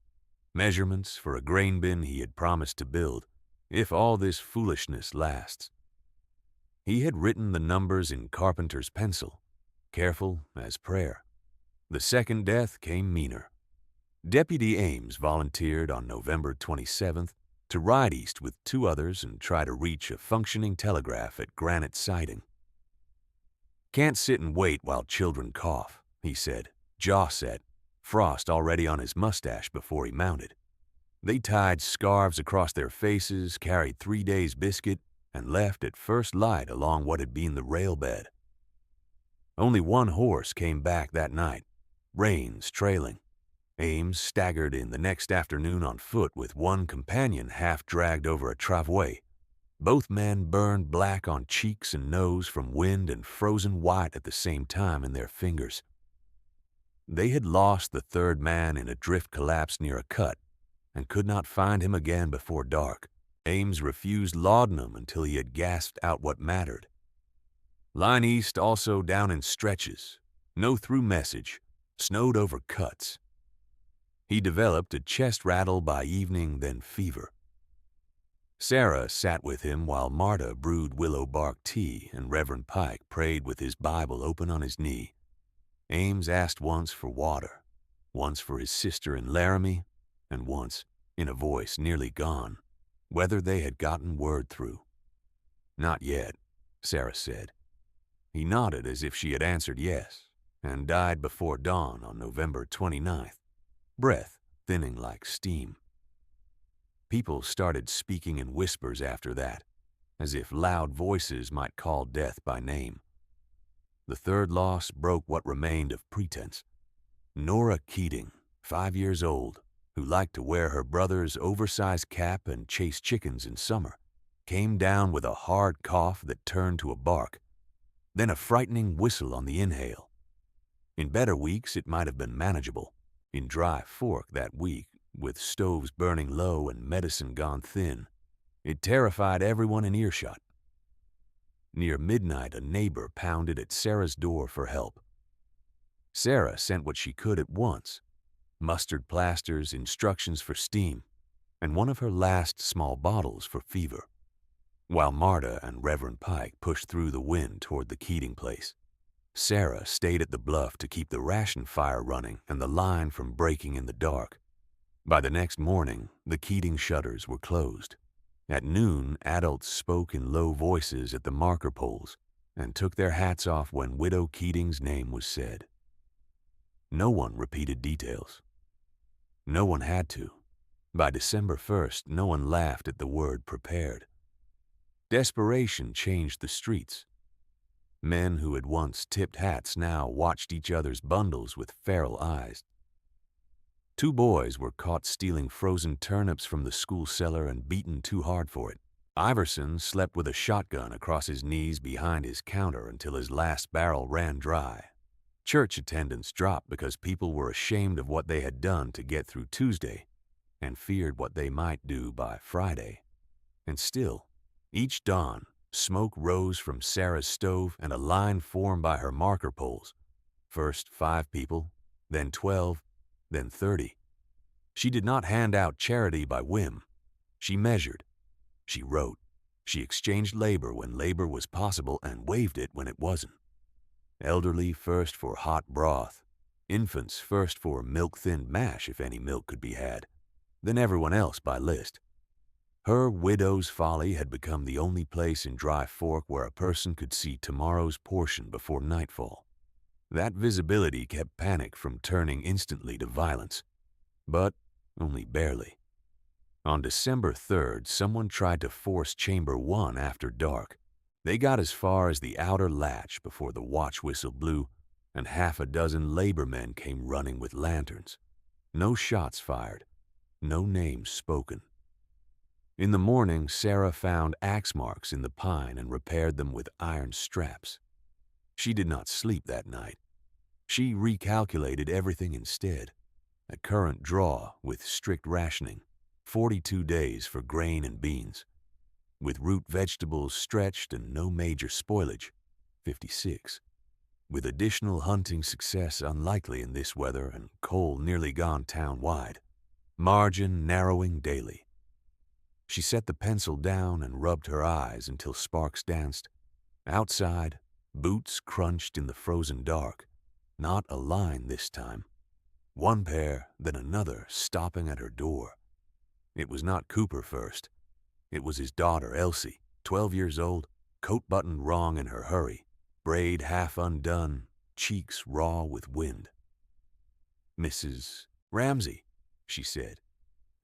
Measurements for a grain bin he had promised to build, if all this foolishness lasts. He had written the numbers in carpenter's pencil, careful as prayer. The second death came meaner. Deputy Ames volunteered on November 27th to ride east with 2 others and try to reach a functioning telegraph at Granite Siding. "Can't sit and wait while children cough," he said, jaw set, frost already on his mustache before he mounted. They tied scarves across their faces, carried 3 days' biscuit, and left at first light along what had been the rail bed. Only 1 horse came back that night, reins trailing. Ames staggered in the next afternoon on foot with 1 companion half dragged over a travois. Both men burned black on cheeks and nose from wind and frozen white at the same time in their fingers. They had lost the third man in a drift collapse near a cut and could not find him again before dark. Ames refused laudanum until he had gasped out what mattered. Line East also down in stretches. No through message. Snowed over cuts. He developed a chest rattle by evening, then fever. Sarah sat with him while Marta brewed willow bark tea and Reverend Pike prayed with his Bible open on his knee. Ames asked once for water, once for his sister in Laramie, and once, in a voice nearly gone, whether they had gotten word through. Not yet, Sarah said. He nodded as if she had answered yes, and died before dawn on November 29th, breath thinning like steam. People started speaking in whispers after that, as if loud voices might call death by name. The third loss broke what remained of pretense. Nora Keating, 5 years old, who liked to wear her brother's oversized cap and chase chickens in summer, came down with a hard cough that turned to a bark, then a frightening whistle on the inhale. In better weeks, it might have been manageable. In Dry Fork that week, with stoves burning low and medicine gone thin, it terrified everyone in earshot. Near midnight, a neighbor pounded at Sarah's door for help. Sarah sent what she could at once: mustard plasters, instructions for steam, and one of her last small bottles for fever, while Marta and Reverend Pike pushed through the wind toward the Keating place. Sarah stayed at the bluff to keep the ration fire running and the line from breaking in the dark. By the next morning, the Keating shutters were closed. At noon, adults spoke in low voices at the marker poles and took their hats off when Widow Keating's name was said. No one repeated details. No one had to. By December 1st, no one laughed at the word prepared. Desperation changed the streets. Men who had once tipped hats now watched each other's bundles with feral eyes. 2 boys were caught stealing frozen turnips from the school cellar and beaten too hard for it. Iverson slept with a shotgun across his knees behind his counter until his last barrel ran dry. Church attendance dropped because people were ashamed of what they had done to get through Tuesday and feared what they might do by Friday. And still, each dawn, smoke rose from Sarah's stove and a line formed by her marker poles. First 5 people, then 12, then 30. She did not hand out charity by whim. She measured. She wrote. She exchanged labor when labor was possible and waived it when it wasn't. Elderly first for hot broth. Infants first for milk-thinned mash if any milk could be had. Then everyone else by list. Her widow's folly had become the only place in Dry Fork where a person could see tomorrow's portion before nightfall. That visibility kept panic from turning instantly to violence, but only barely. On December 3rd, someone tried to force Chamber 1 after dark. They got as far as the outer latch before the watch whistle blew, and half a dozen labor men came running with lanterns. No shots fired, no names spoken. In the morning, Sarah found axe marks in the pine and repaired them with iron straps. She did not sleep that night. She recalculated everything instead. A current draw with strict rationing, 42 days for grain and beans. With root vegetables stretched and no major spoilage, 56. With additional hunting success unlikely in this weather and coal nearly gone town-wide. Margin narrowing daily. She set the pencil down and rubbed her eyes until sparks danced. Outside, boots crunched in the frozen dark. Not a line this time. One pair, then another, stopping at her door. It was not Cooper first. It was his daughter, Elsie, 12 years old, coat buttoned wrong in her hurry, braid half undone, cheeks raw with wind. "Mrs. Ramsey," she said,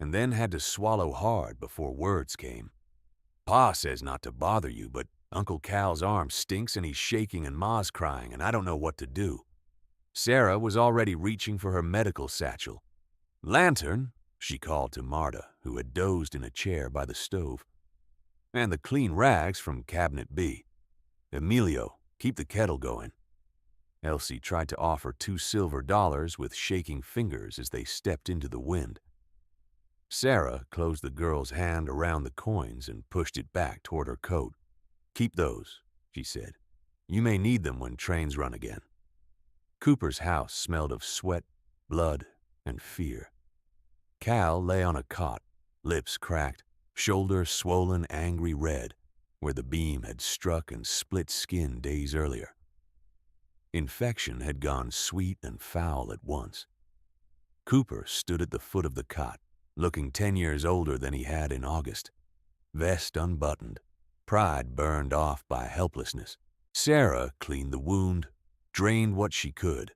and then had to swallow hard before words came. "Pa says not to bother you, but Uncle Cal's arm stinks and he's shaking and Ma's crying and I don't know what to do." Sarah was already reaching for her medical satchel. "Lantern," she called to Marta, who had dozed in a chair by the stove. "And the clean rags from Cabinet B. Emilio, keep the kettle going." Elsie tried to offer $2 silver with shaking fingers as they stepped into the wind. Sarah closed the girl's hand around the coins and pushed it back toward her coat. "Keep those," she said. "You may need them when trains run again." Cooper's house smelled of sweat, blood, and fear. Cal lay on a cot, lips cracked, shoulder swollen angry red, where the beam had struck and split skin days earlier. Infection had gone sweet and foul at once. Cooper stood at the foot of the cot, looking 10 years older than he had in August. Vest unbuttoned, pride burned off by helplessness. Sarah cleaned the wound, drained what she could,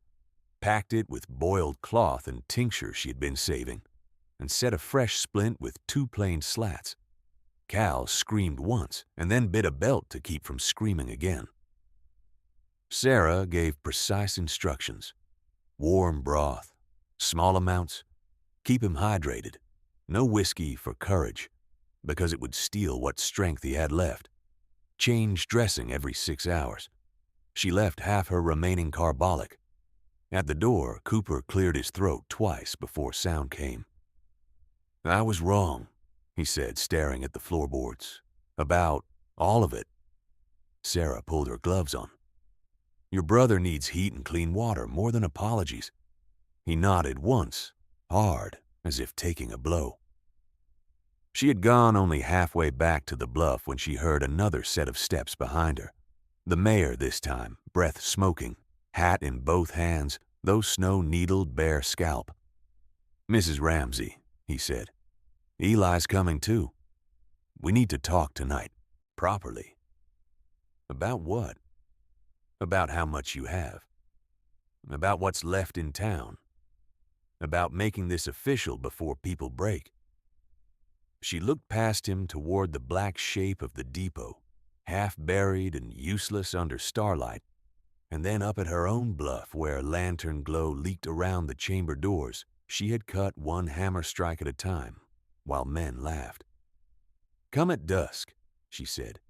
packed it with boiled cloth and tincture she had been saving, and set a fresh splint with 2 plain slats. Cal screamed once and then bit a belt to keep from screaming again. Sarah gave precise instructions. Warm broth, small amounts, keep him hydrated. No whiskey for courage, because it would steal what strength he had left. Change dressing every 6 hours. She left half her remaining carbolic. At the door, Cooper cleared his throat twice before sound came. "I was wrong," he said, staring at the floorboards. "About all of it." Sarah pulled her gloves on. "Your brother needs heat and clean water more than apologies." He nodded once, hard, as if taking a blow. She had gone only halfway back to the bluff when she heard another set of steps behind her. The mayor this time, breath smoking, hat in both hands, though snow-needled bare scalp. "Mrs. Ramsey," he said. "Eli's coming too. We need to talk tonight, properly." "About what?" "About how much you have. About what's left in town. About making this official before people break." She looked past him toward the black shape of the depot, half buried and useless under starlight, and then up at her own bluff where lantern glow leaked around the chamber doors. She had cut one hammer strike at a time, while men laughed. "Come at dusk," she said.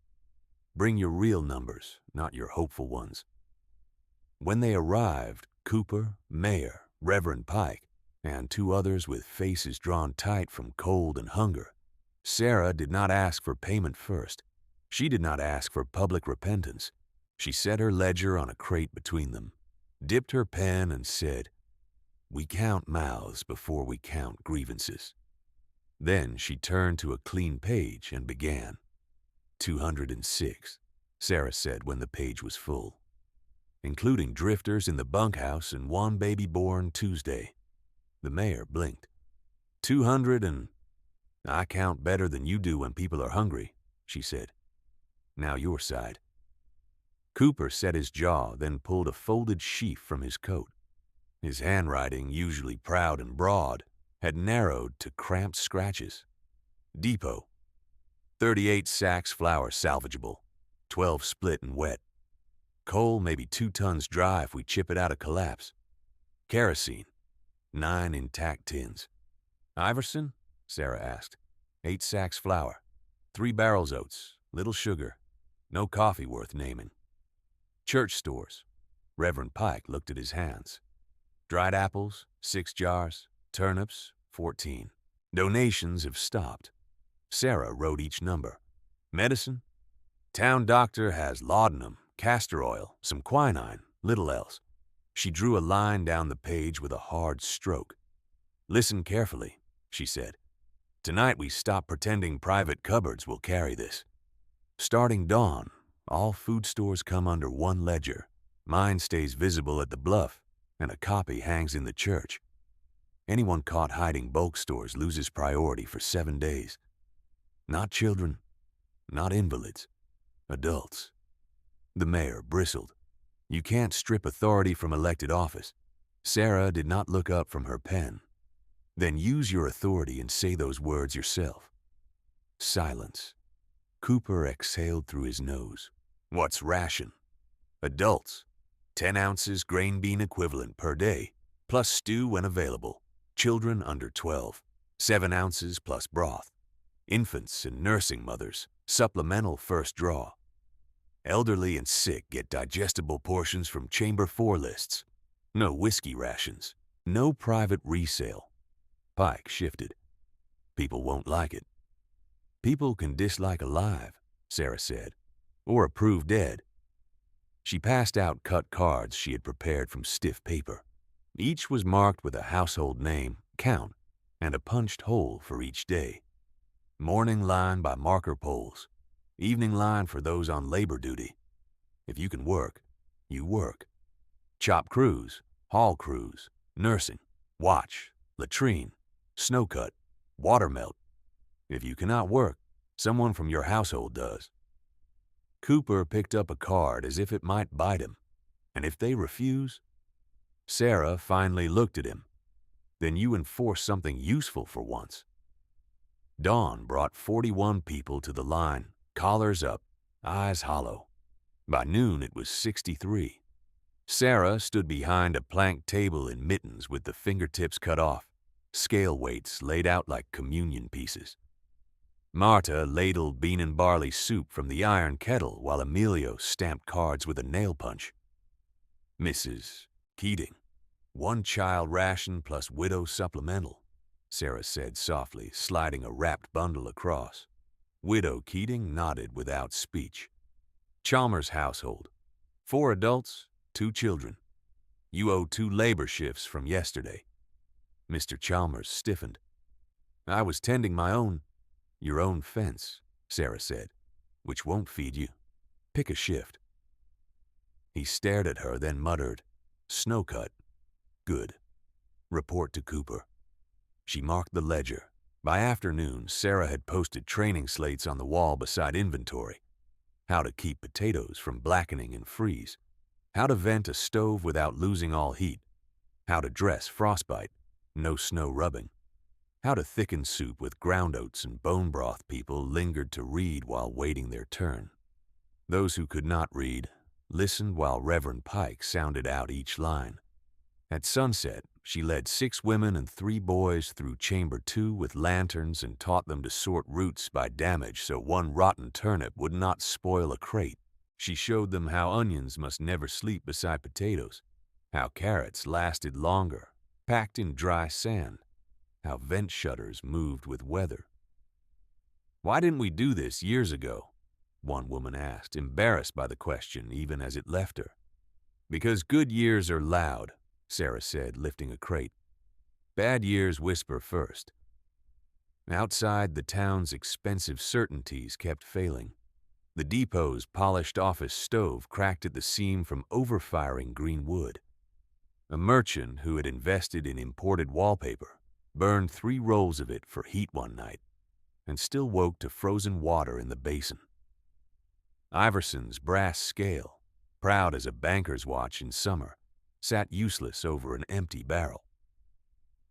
"Bring your real numbers, not your hopeful ones." When they arrived, Cooper, Mayor, Reverend Pike, and 2 others with faces drawn tight from cold and hunger, Sarah did not ask for payment first. She did not ask for public repentance. She set her ledger on a crate between them, dipped her pen, and said, "We count mouths before we count grievances." Then she turned to a clean page and began. 206, Sarah said when the page was full, including drifters in the bunkhouse and 1 baby born Tuesday. The mayor blinked. 200 and... "I count better than you do when people are hungry," she said. "Now your side." Cooper set his jaw, then pulled a folded sheaf from his coat. His handwriting, usually proud and broad, had narrowed to cramped scratches. Depot. 38 sacks flour salvageable, 12 split and wet. Coal maybe 2 tons dry if we chip it out of collapse. Kerosene. 9 intact tins. "Iverson?" Sarah asked. 8 sacks flour. 3 barrels oats. Little sugar. No coffee worth naming. Church stores. Reverend Pike looked at his hands. Dried apples, 6 jars. Turnips, 14. Donations have stopped. Sarah wrote each number. Medicine? Town doctor has laudanum, castor oil, some quinine, little else. She drew a line down the page with a hard stroke. "Listen carefully," she said. "Tonight we stop pretending private cupboards will carry this. Starting dawn, all food stores come under one ledger. Mine stays visible at the bluff, and a copy hangs in the church. Anyone caught hiding bulk stores loses priority for 7 days. Not children, not invalids, adults." The mayor bristled. "You can't strip authority from elected office." Sarah did not look up from her pen. "Then use your authority and say those words yourself." Silence. Cooper exhaled through his nose. "What's ration?" "Adults. 10 ounces grain bean equivalent per day, plus stew when available. Children under 12. 7 ounces plus broth. Infants and nursing mothers, supplemental first draw. Elderly and sick get digestible portions from Chamber 4 lists. No whiskey rations. No private resale. Pike shifted. People won't like it. People can dislike alive, Sarah said, or approve dead. She passed out cut cards she had prepared from stiff paper. Each was marked with a household name, count, and a punched hole for each day. Morning line by marker poles. Evening line for those on labor duty. If you can work, you work. Chop crews, haul crews, nursing, watch, latrine, snow cut, water melt. If you cannot work, someone from your household does. Cooper picked up a card as if it might bite him, and if they refuse, Sarah finally looked at him. Then you enforce something useful for once. Dawn brought 41 people to the line, collars up, eyes hollow. By noon it was 63. Sarah stood behind a plank table in mittens with the fingertips cut off, scale weights laid out like communion pieces. Marta ladled bean and barley soup from the iron kettle while Emilio stamped cards with a nail punch. Mrs. Keating, 1 child ration plus widow supplemental, Sarah said softly, sliding a wrapped bundle across. Widow Keating nodded without speech. Chalmers household, 4 adults, 2 children. You owe 2 labor shifts from yesterday. Mr. Chalmers stiffened. I was tending your own fence, Sarah said, which won't feed you. Pick a shift. He stared at her, then muttered, Snow cut. Good. Report to Cooper. She marked the ledger. By afternoon, Sarah had posted training slates on the wall beside inventory. How to keep potatoes from blackening and freeze. How to vent a stove without losing all heat. How to dress frostbite. No snow rubbing. How to thicken soup with ground oats and bone broth. People lingered to read while waiting their turn. Those who could not read listened while Reverend Pike sounded out each line. At sunset, she led 6 women and 3 boys through Chamber 2 with lanterns and taught them to sort roots by damage so 1 rotten turnip would not spoil a crate. She showed them how onions must never sleep beside potatoes, how carrots lasted longer, packed in dry sand, how vent shutters moved with weather. Why didn't we do this years ago? One woman asked, embarrassed by the question even as it left her. Because good years are loud, Sarah said, lifting a crate. Bad years whisper first. Outside, the town's expensive certainties kept failing. The depot's polished office stove cracked at the seam from overfiring green wood. A merchant who had invested in imported wallpaper burned 3 rolls of it for heat one night and still woke to frozen water in the basin. Iverson's brass scale, proud as a banker's watch in summer, sat useless over an empty barrel.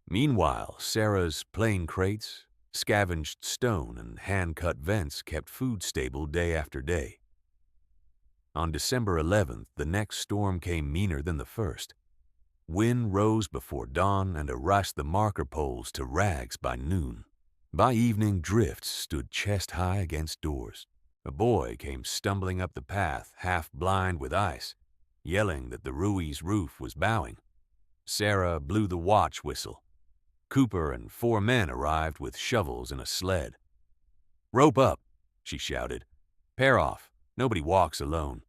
Meanwhile, Sarah's plain crates, scavenged stone, and hand-cut vents kept food stable day after day. On December 11th, the next storm came meaner than the first. Wind rose before dawn and arrested the marker poles to rags by noon. By evening, drifts stood chest-high against doors. A boy came stumbling up the path, half blind with ice, yelling that the Rui's roof was bowing. Sarah blew the watch whistle. Cooper and 4 men arrived with shovels and a sled. Rope up, she shouted. Pair off. Nobody walks alone.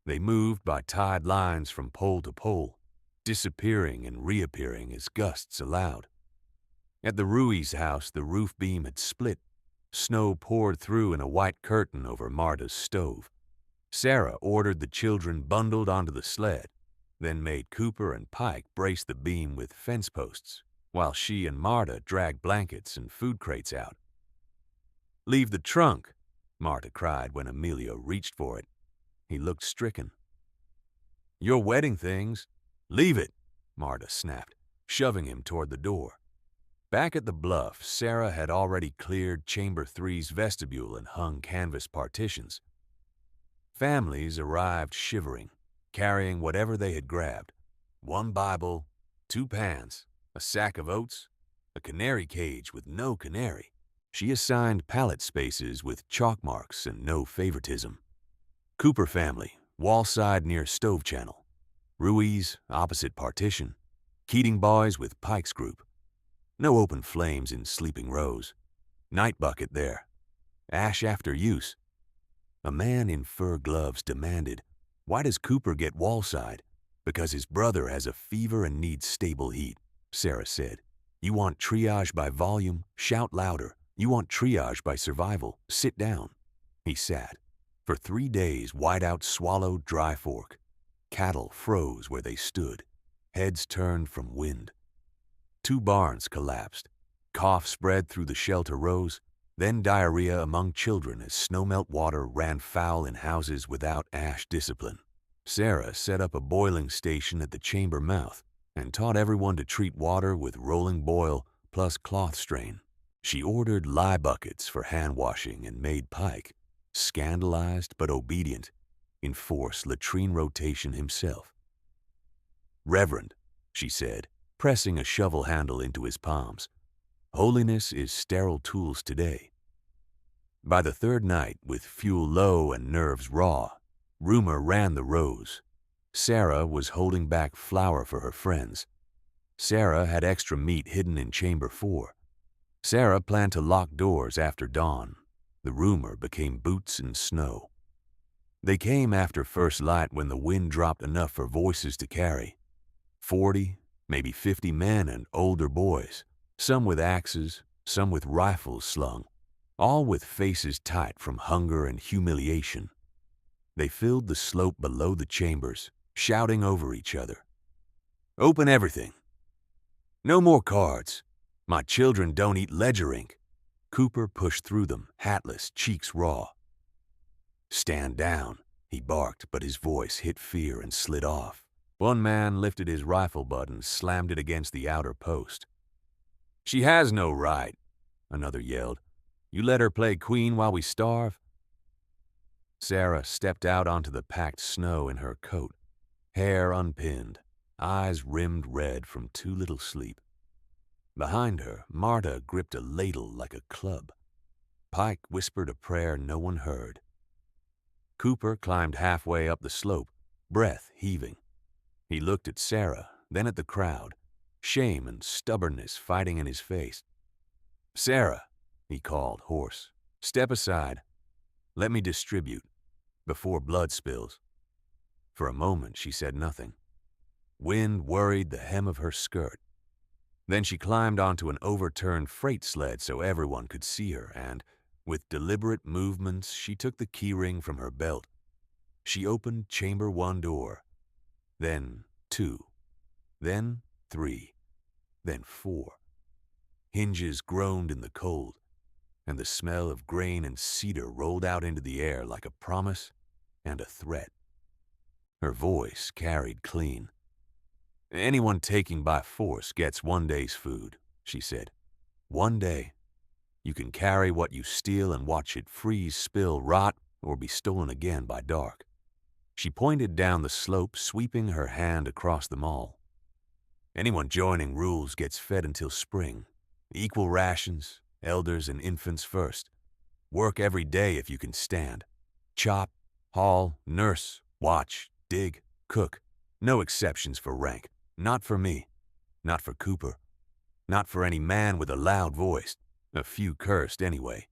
They moved by tied lines from pole to pole, disappearing and reappearing as gusts allowed. At the Rui's house, the roof beam had split. Snow poured through in a white curtain over Marta's stove. Sarah ordered the children bundled onto the sled, then made Cooper and Pike brace the beam with fence posts, while she and Marta dragged blankets and food crates out. Leave the trunk, Marta cried when Emilio reached for it. He looked stricken. Your wedding things. Leave it, Marta snapped, shoving him toward the door. Back at the bluff, Sarah had already cleared Chamber 3's vestibule and hung canvas partitions. Families arrived shivering, carrying whatever they had grabbed. 1 Bible, 2 pans, a sack of oats, a canary cage with no canary. She assigned pallet spaces with chalk marks and no favoritism. Cooper family, wall side near stove channel. Ruiz, opposite partition. Keating boys with Pike's group. No open flames in sleeping rows. Night bucket there. Ash after use. A man in fur gloves demanded, "Why does Cooper get wall side?" "Because his brother has a fever and needs stable heat," Sarah said. "You want triage by volume? Shout louder. You want triage by survival? Sit down." He sat. For 3 days, Whiteout swallowed Dry Fork. Cattle froze where they stood. Heads turned from wind. 2 barns collapsed. Cough spread through the shelter rows. Then diarrhea among children as snowmelt water ran foul in houses without ash discipline. Sarah set up a boiling station at the chamber mouth and taught everyone to treat water with rolling boil plus cloth strain. She ordered lye buckets for hand washing and made Pike, scandalized but obedient, enforce latrine rotation himself. "Reverend," she said, pressing a shovel handle into his palms, "holiness is sterile tools today." By the 3rd night, with fuel low and nerves raw, rumor ran the rows. Sarah was holding back flour for her friends. Sarah had extra meat hidden in Chamber 4. Sarah planned to lock doors after dawn. The rumor became boots and snow. They came after first light when the wind dropped enough for voices to carry. 40, maybe 50 men and older boys, some with axes, some with rifles slung, all with faces tight from hunger and humiliation. They filled the slope below the chambers, shouting over each other. "Open everything. No more cards. My children don't eat ledger ink." Cooper pushed through them, hatless, cheeks raw. "Stand down," he barked, but his voice hit fear and slid off. One man lifted his rifle butt and slammed it against the outer post. "She has no right," another yelled. "You let her play queen while we starve?" Sarah stepped out onto the packed snow in her coat, hair unpinned, eyes rimmed red from too little sleep. Behind her, Marta gripped a ladle like a club. Pike whispered a prayer no one heard. Cooper climbed halfway up the slope, breath heaving. He looked at Sarah, then at the crowd, shame and stubbornness fighting in his face. "Sarah," he called, hoarse, "step aside. Let me distribute, before blood spills." For a moment she said nothing. Wind worried the hem of her skirt. Then she climbed onto an overturned freight sled so everyone could see her, and, with deliberate movements, she took the keyring from her belt. She opened Chamber 1 door, then 2, then 3, then 4. Hinges groaned in the cold, and the smell of grain and cedar rolled out into the air like a promise and a threat. Her voice carried clean. "Anyone taking by force gets 1 day's food," she said. 1 day. You can carry what you steal and watch it freeze, spill, rot, or be stolen again by dark. She pointed down the slope, sweeping her hand across them all. "Anyone joining rules gets fed until spring. Equal rations, elders and infants first. Work every day if you can stand. Chop, haul, nurse, watch, dig, cook. No exceptions for rank. Not for me. Not for Cooper. Not for any man with a loud voice. A few cursed anyway.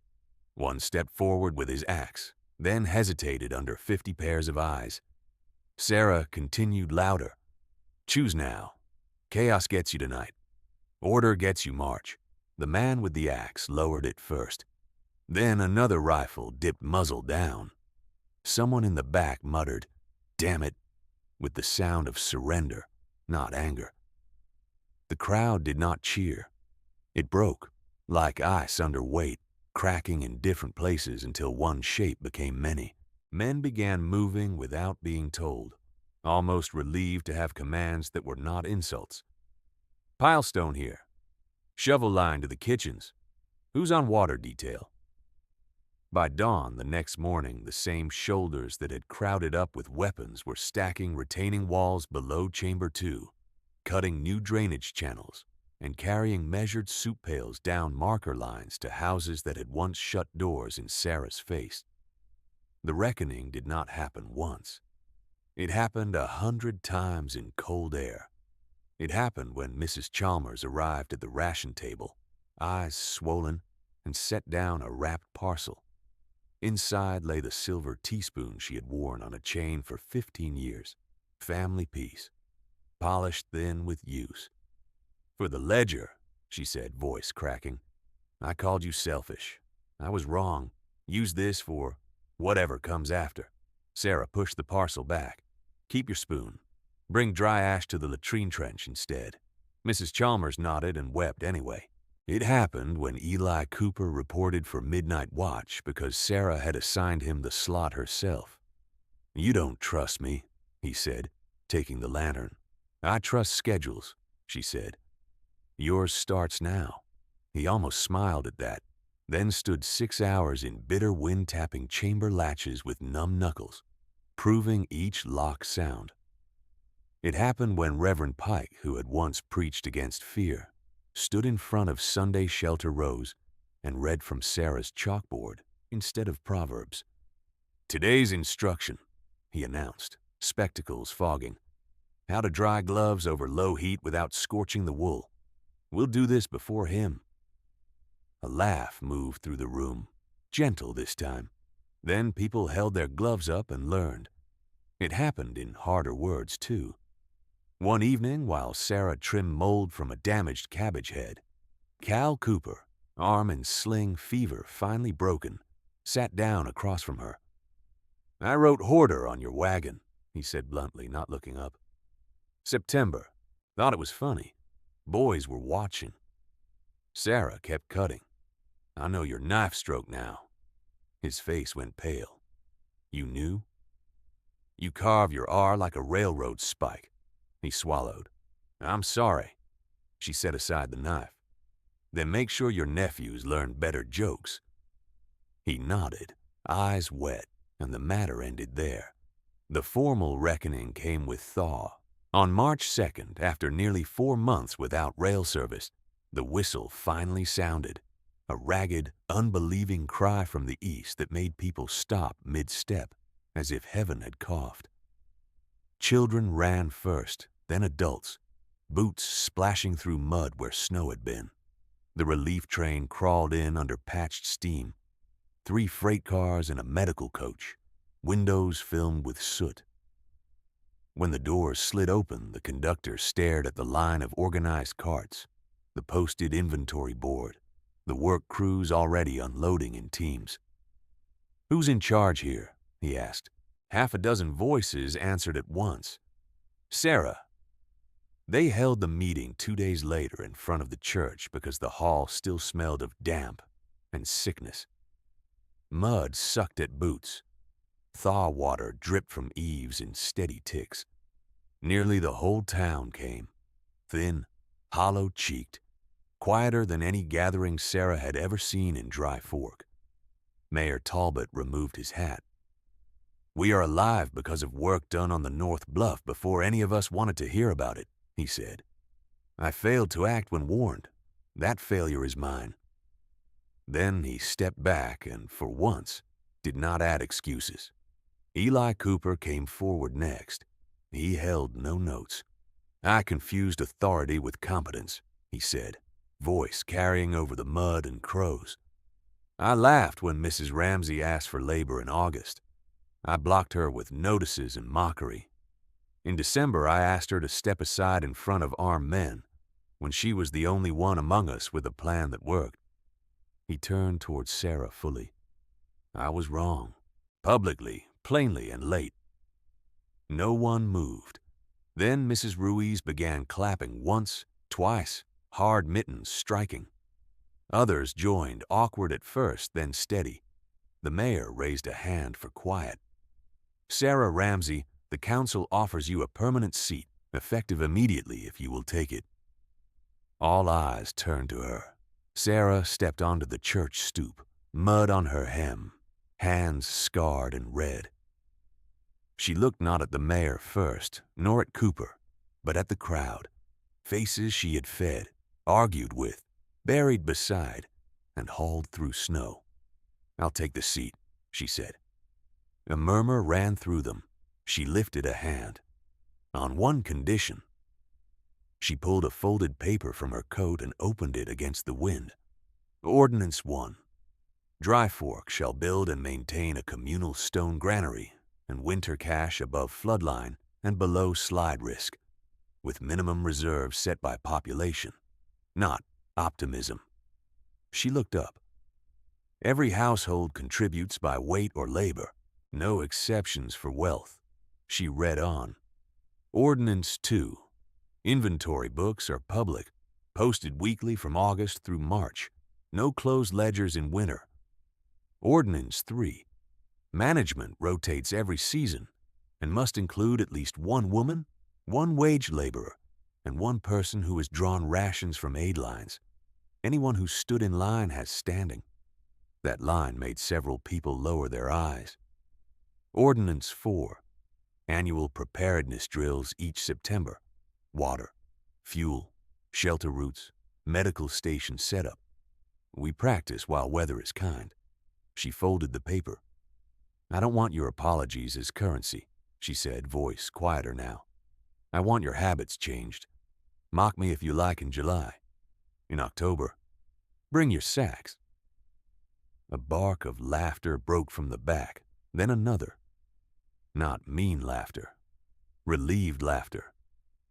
One stepped forward with his axe, then hesitated under 50 pairs of eyes. Sarah continued louder. "Choose now. Chaos gets you tonight. Order gets you March." The man with the axe lowered it first. Then another rifle dipped muzzle down. Someone in the back muttered, "Damn it," with the sound of surrender, not anger. The crowd did not cheer. It broke, like ice under weight, cracking in different places until one shape became many. Men began moving without being told, almost relieved to have commands that were not insults. "Pilestone here. Shovel line to the kitchens. Who's on water detail?" By dawn the next morning, the same shoulders that had crowded up with weapons were stacking retaining walls below Chamber 2, cutting new drainage channels, and carrying measured soup pails down marker lines to houses that had once shut doors in Sarah's face. The reckoning did not happen once. It happened 100 times in cold air. It happened when Mrs. Chalmers arrived at the ration table, eyes swollen, and set down a wrapped parcel. Inside lay the silver teaspoon she had worn on a chain for 15 years. Family piece, polished thin with use. "For the ledger," she said, voice cracking. "I called you selfish. I was wrong. Use this for whatever comes after." Sarah pushed the parcel back. "Keep your spoon. Bring dry ash to the latrine trench instead." Mrs. Chalmers nodded and wept anyway. It happened when Eli Cooper reported for midnight watch because Sarah had assigned him the slot herself. "You don't trust me," he said, taking the lantern. "I trust schedules," she said. "Yours starts now." He almost smiled at that, then stood 6 hours in bitter wind-tapping chamber latches with numb knuckles, proving each lock sound. It happened when Reverend Pike, who had once preached against fear, stood in front of Sunday Shelter Rows and read from Sarah's chalkboard instead of Proverbs. "Today's instruction," he announced, spectacles fogging. "How to dry gloves over low heat without scorching the wool. We'll do this before him." A laugh moved through the room, gentle this time. Then people held their gloves up and learned. It happened in harder words, too. One evening, while Sarah trimmed mold from a damaged cabbage head, Cal Cooper, arm and sling fever finally broken, sat down across from her. "I wrote hoarder on your wagon," he said bluntly, not looking up. "September. Thought it was funny. Boys were watching." Sarah kept cutting. "I know your knife stroke now." His face went pale. "You knew?" "You carve your R like a railroad spike." He swallowed. "I'm sorry." She set aside the knife. "Then make sure your nephews learn better jokes." He nodded, eyes wet, and the matter ended there. The formal reckoning came with thaw. On March 2nd, after nearly 4 months without rail service, the whistle finally sounded, a ragged, unbelieving cry from the east that made people stop mid-step, as if heaven had coughed. Children ran first, then adults, boots splashing through mud where snow had been. The relief train crawled in under patched steam. 3 freight cars and a medical coach, windows filmed with soot. When the doors slid open, the conductor stared at the line of organized carts, the posted inventory board, the work crews already unloading in teams. "Who's in charge here?" he asked. Half a dozen voices answered at once. "Sarah." They held the meeting 2 days later in front of the church because the hall still smelled of damp and sickness. Mud sucked at boots. Thaw water dripped from eaves in steady ticks. Nearly the whole town came, thin, hollow-cheeked, quieter than any gathering Sarah had ever seen in Dry Fork. Mayor Talbot removed his hat. "We are alive because of work done on the North Bluff before any of us wanted to hear about it," he said. "I failed to act when warned. That failure is mine." Then he stepped back and, for once, did not add excuses. Eli Cooper came forward next. He held no notes. "I confused authority with competence," he said, voice carrying over the mud and crows. "I laughed when Mrs. Ramsey asked for labor in August. I blocked her with notices and mockery. In December, I asked her to step aside in front of armed men when she was the only one among us with a plan that worked." He turned towards Sarah fully. "I was wrong, publicly, plainly, and late." No one moved. Then Mrs. Ruiz began clapping once, twice, hard mittens striking. Others joined, awkward at first, then steady. The mayor raised a hand for quiet. "Sarah Ramsey, the council offers you a permanent seat, effective immediately if you will take it." All eyes turned to her. Sarah stepped onto the church stoop, mud on her hem, hands scarred and red. She looked not at the mayor first, nor at Cooper, but at the crowd, faces she had fed, argued with, buried beside, and hauled through snow. "I'll take the seat," she said. A murmur ran through them. She lifted a hand. On one condition. She pulled a folded paper from her coat and opened it against the wind. Ordinance 1. Dry Fork shall build and maintain a communal stone granary and winter cache above floodline and below slide risk, with minimum reserves set by population, not optimism. She looked up. Every household contributes by weight or labor, no exceptions for wealth. She read on. Ordinance 2. Inventory books are public, posted weekly from August through March. No closed ledgers in winter. Ordinance 3. Management rotates every season and must include at least one woman, one wage laborer, and one person who has drawn rations from aid lines. Anyone who stood in line has standing. That line made several people lower their eyes. Ordinance 4. Annual preparedness drills each September. Water, fuel, shelter routes, medical station setup. We practice while weather is kind. She folded the paper. I don't want your apologies as currency, she said, voice quieter now. I want your habits changed. Mock me if you like in July. In October, bring your sacks. A bark of laughter broke from the back, then another. Not mean laughter, relieved laughter,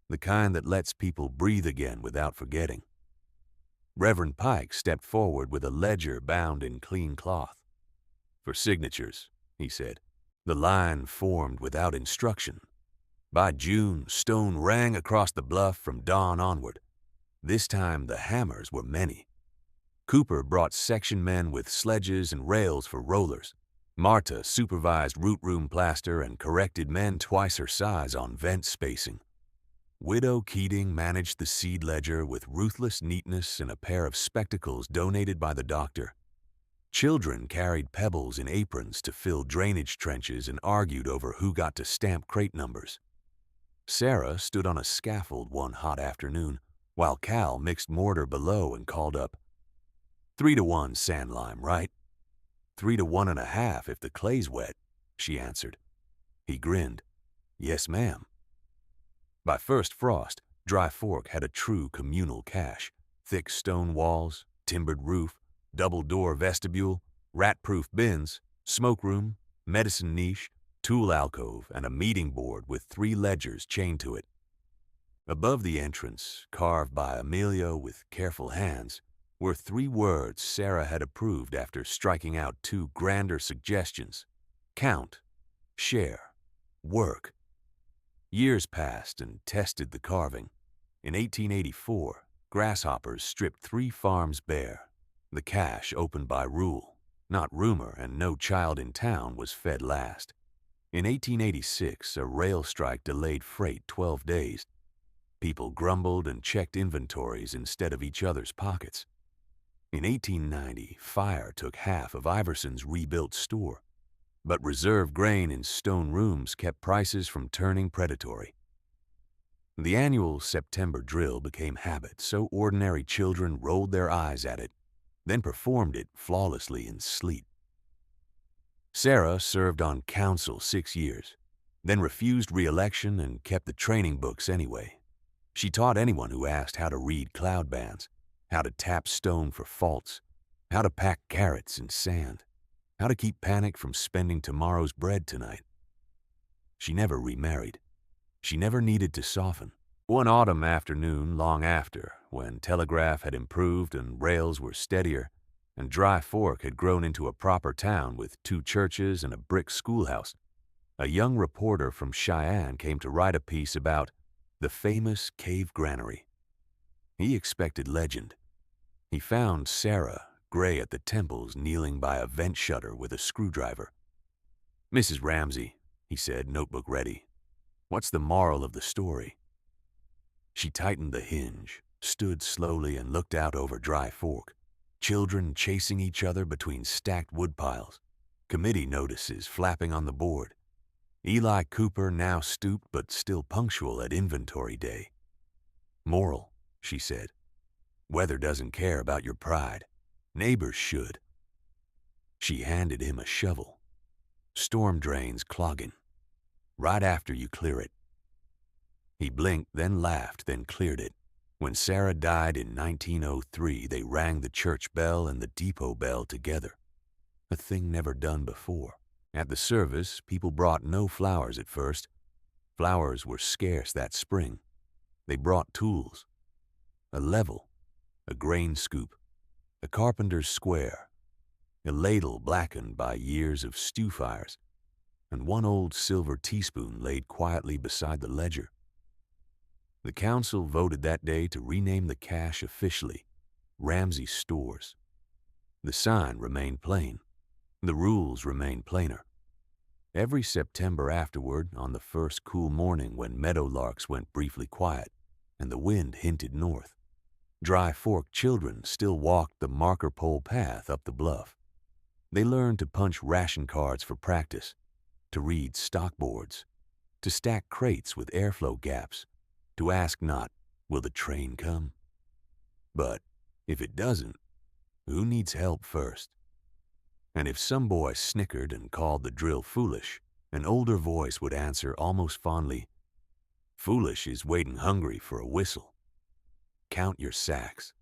the kind that lets people breathe again without forgetting. Reverend Pike stepped forward with a ledger bound in clean cloth. For signatures, he said. The line formed without instruction. By June, stone rang across the bluff from dawn onward. This time the hammers were many. Cooper brought section men with sledges and rails for rollers. Marta supervised root room plaster and corrected men twice her size on vent spacing. Widow Keating managed the seed ledger with ruthless neatness and a pair of spectacles donated by the doctor. Children carried pebbles in aprons to fill drainage trenches and argued over who got to stamp crate numbers. Sarah stood on a scaffold one hot afternoon, while Cal mixed mortar below and called up, 3-to-1 sand lime, right? 3-to-1.5 if the clay's wet, she answered. He grinned. Yes, ma'am. By first frost, Dry Fork had a true communal cache. Thick stone walls, timbered roof, double-door vestibule, rat-proof bins, smoke room, medicine niche, tool alcove, and a meeting board with 3 ledgers chained to it. Above the entrance, carved by Emilio with careful hands, were 3 words Sarah had approved after striking out 2 grander suggestions: count, share, work. Years passed and tested the carving. In 1884, grasshoppers stripped 3 farms bare. The cache opened by rule, not rumor, and no child in town was fed last. In 1886, a rail strike delayed freight 12 days. People grumbled and checked inventories instead of each other's pockets. In 1890, fire took half of Iverson's rebuilt store, but reserve grain in stone rooms kept prices from turning predatory. The annual September drill became habit, so ordinary children rolled their eyes at it, then performed it flawlessly in sleep. Sarah served on council 6 years, then refused re-election and kept the training books anyway. She taught anyone who asked how to read cloud bands, how to tap stone for faults, how to pack carrots in sand, how to keep panic from spending tomorrow's bread tonight. She never remarried. She never needed to soften. One autumn afternoon long after, when telegraph had improved and rails were steadier, and Dry Fork had grown into a proper town with 2 churches and a brick schoolhouse, a young reporter from Cheyenne came to write a piece about the famous cave granary. He expected legend. He found Sarah, gray at the temples, kneeling by a vent shutter with a screwdriver. Mrs. Ramsey, he said, notebook ready. What's the moral of the story? She tightened the hinge, stood slowly, and looked out over Dry Fork. Children chasing each other between stacked wood piles. Committee notices flapping on the board. Eli Cooper now stooped but still punctual at inventory day. Moral, she said. Weather doesn't care about your pride. Neighbors should. She handed him a shovel. Storm drains clogging. Right after you clear it. He blinked, then laughed, then cleared it. When Sarah died in 1903, they rang the church bell and the depot bell together. A thing never done before. At the service, people brought no flowers at first. Flowers were scarce that spring. They brought tools. A level, a grain scoop, a carpenter's square, a ladle blackened by years of stew fires, and one old silver teaspoon laid quietly beside the ledger. The council voted that day to rename the cache officially Ramsey Stores. The sign remained plain. The rules remained plainer. Every September afterward, on the first cool morning when meadowlarks went briefly quiet and the wind hinted north, Dry Fork children still walked the marker pole path up the bluff. They learned to punch ration cards for practice, to read stock boards, to stack crates with airflow gaps, to ask not, will the train come? But if it doesn't, who needs help first? And if some boy snickered and called the drill foolish, an older voice would answer almost fondly, "Foolish is waiting hungry for a whistle. Count your sacks."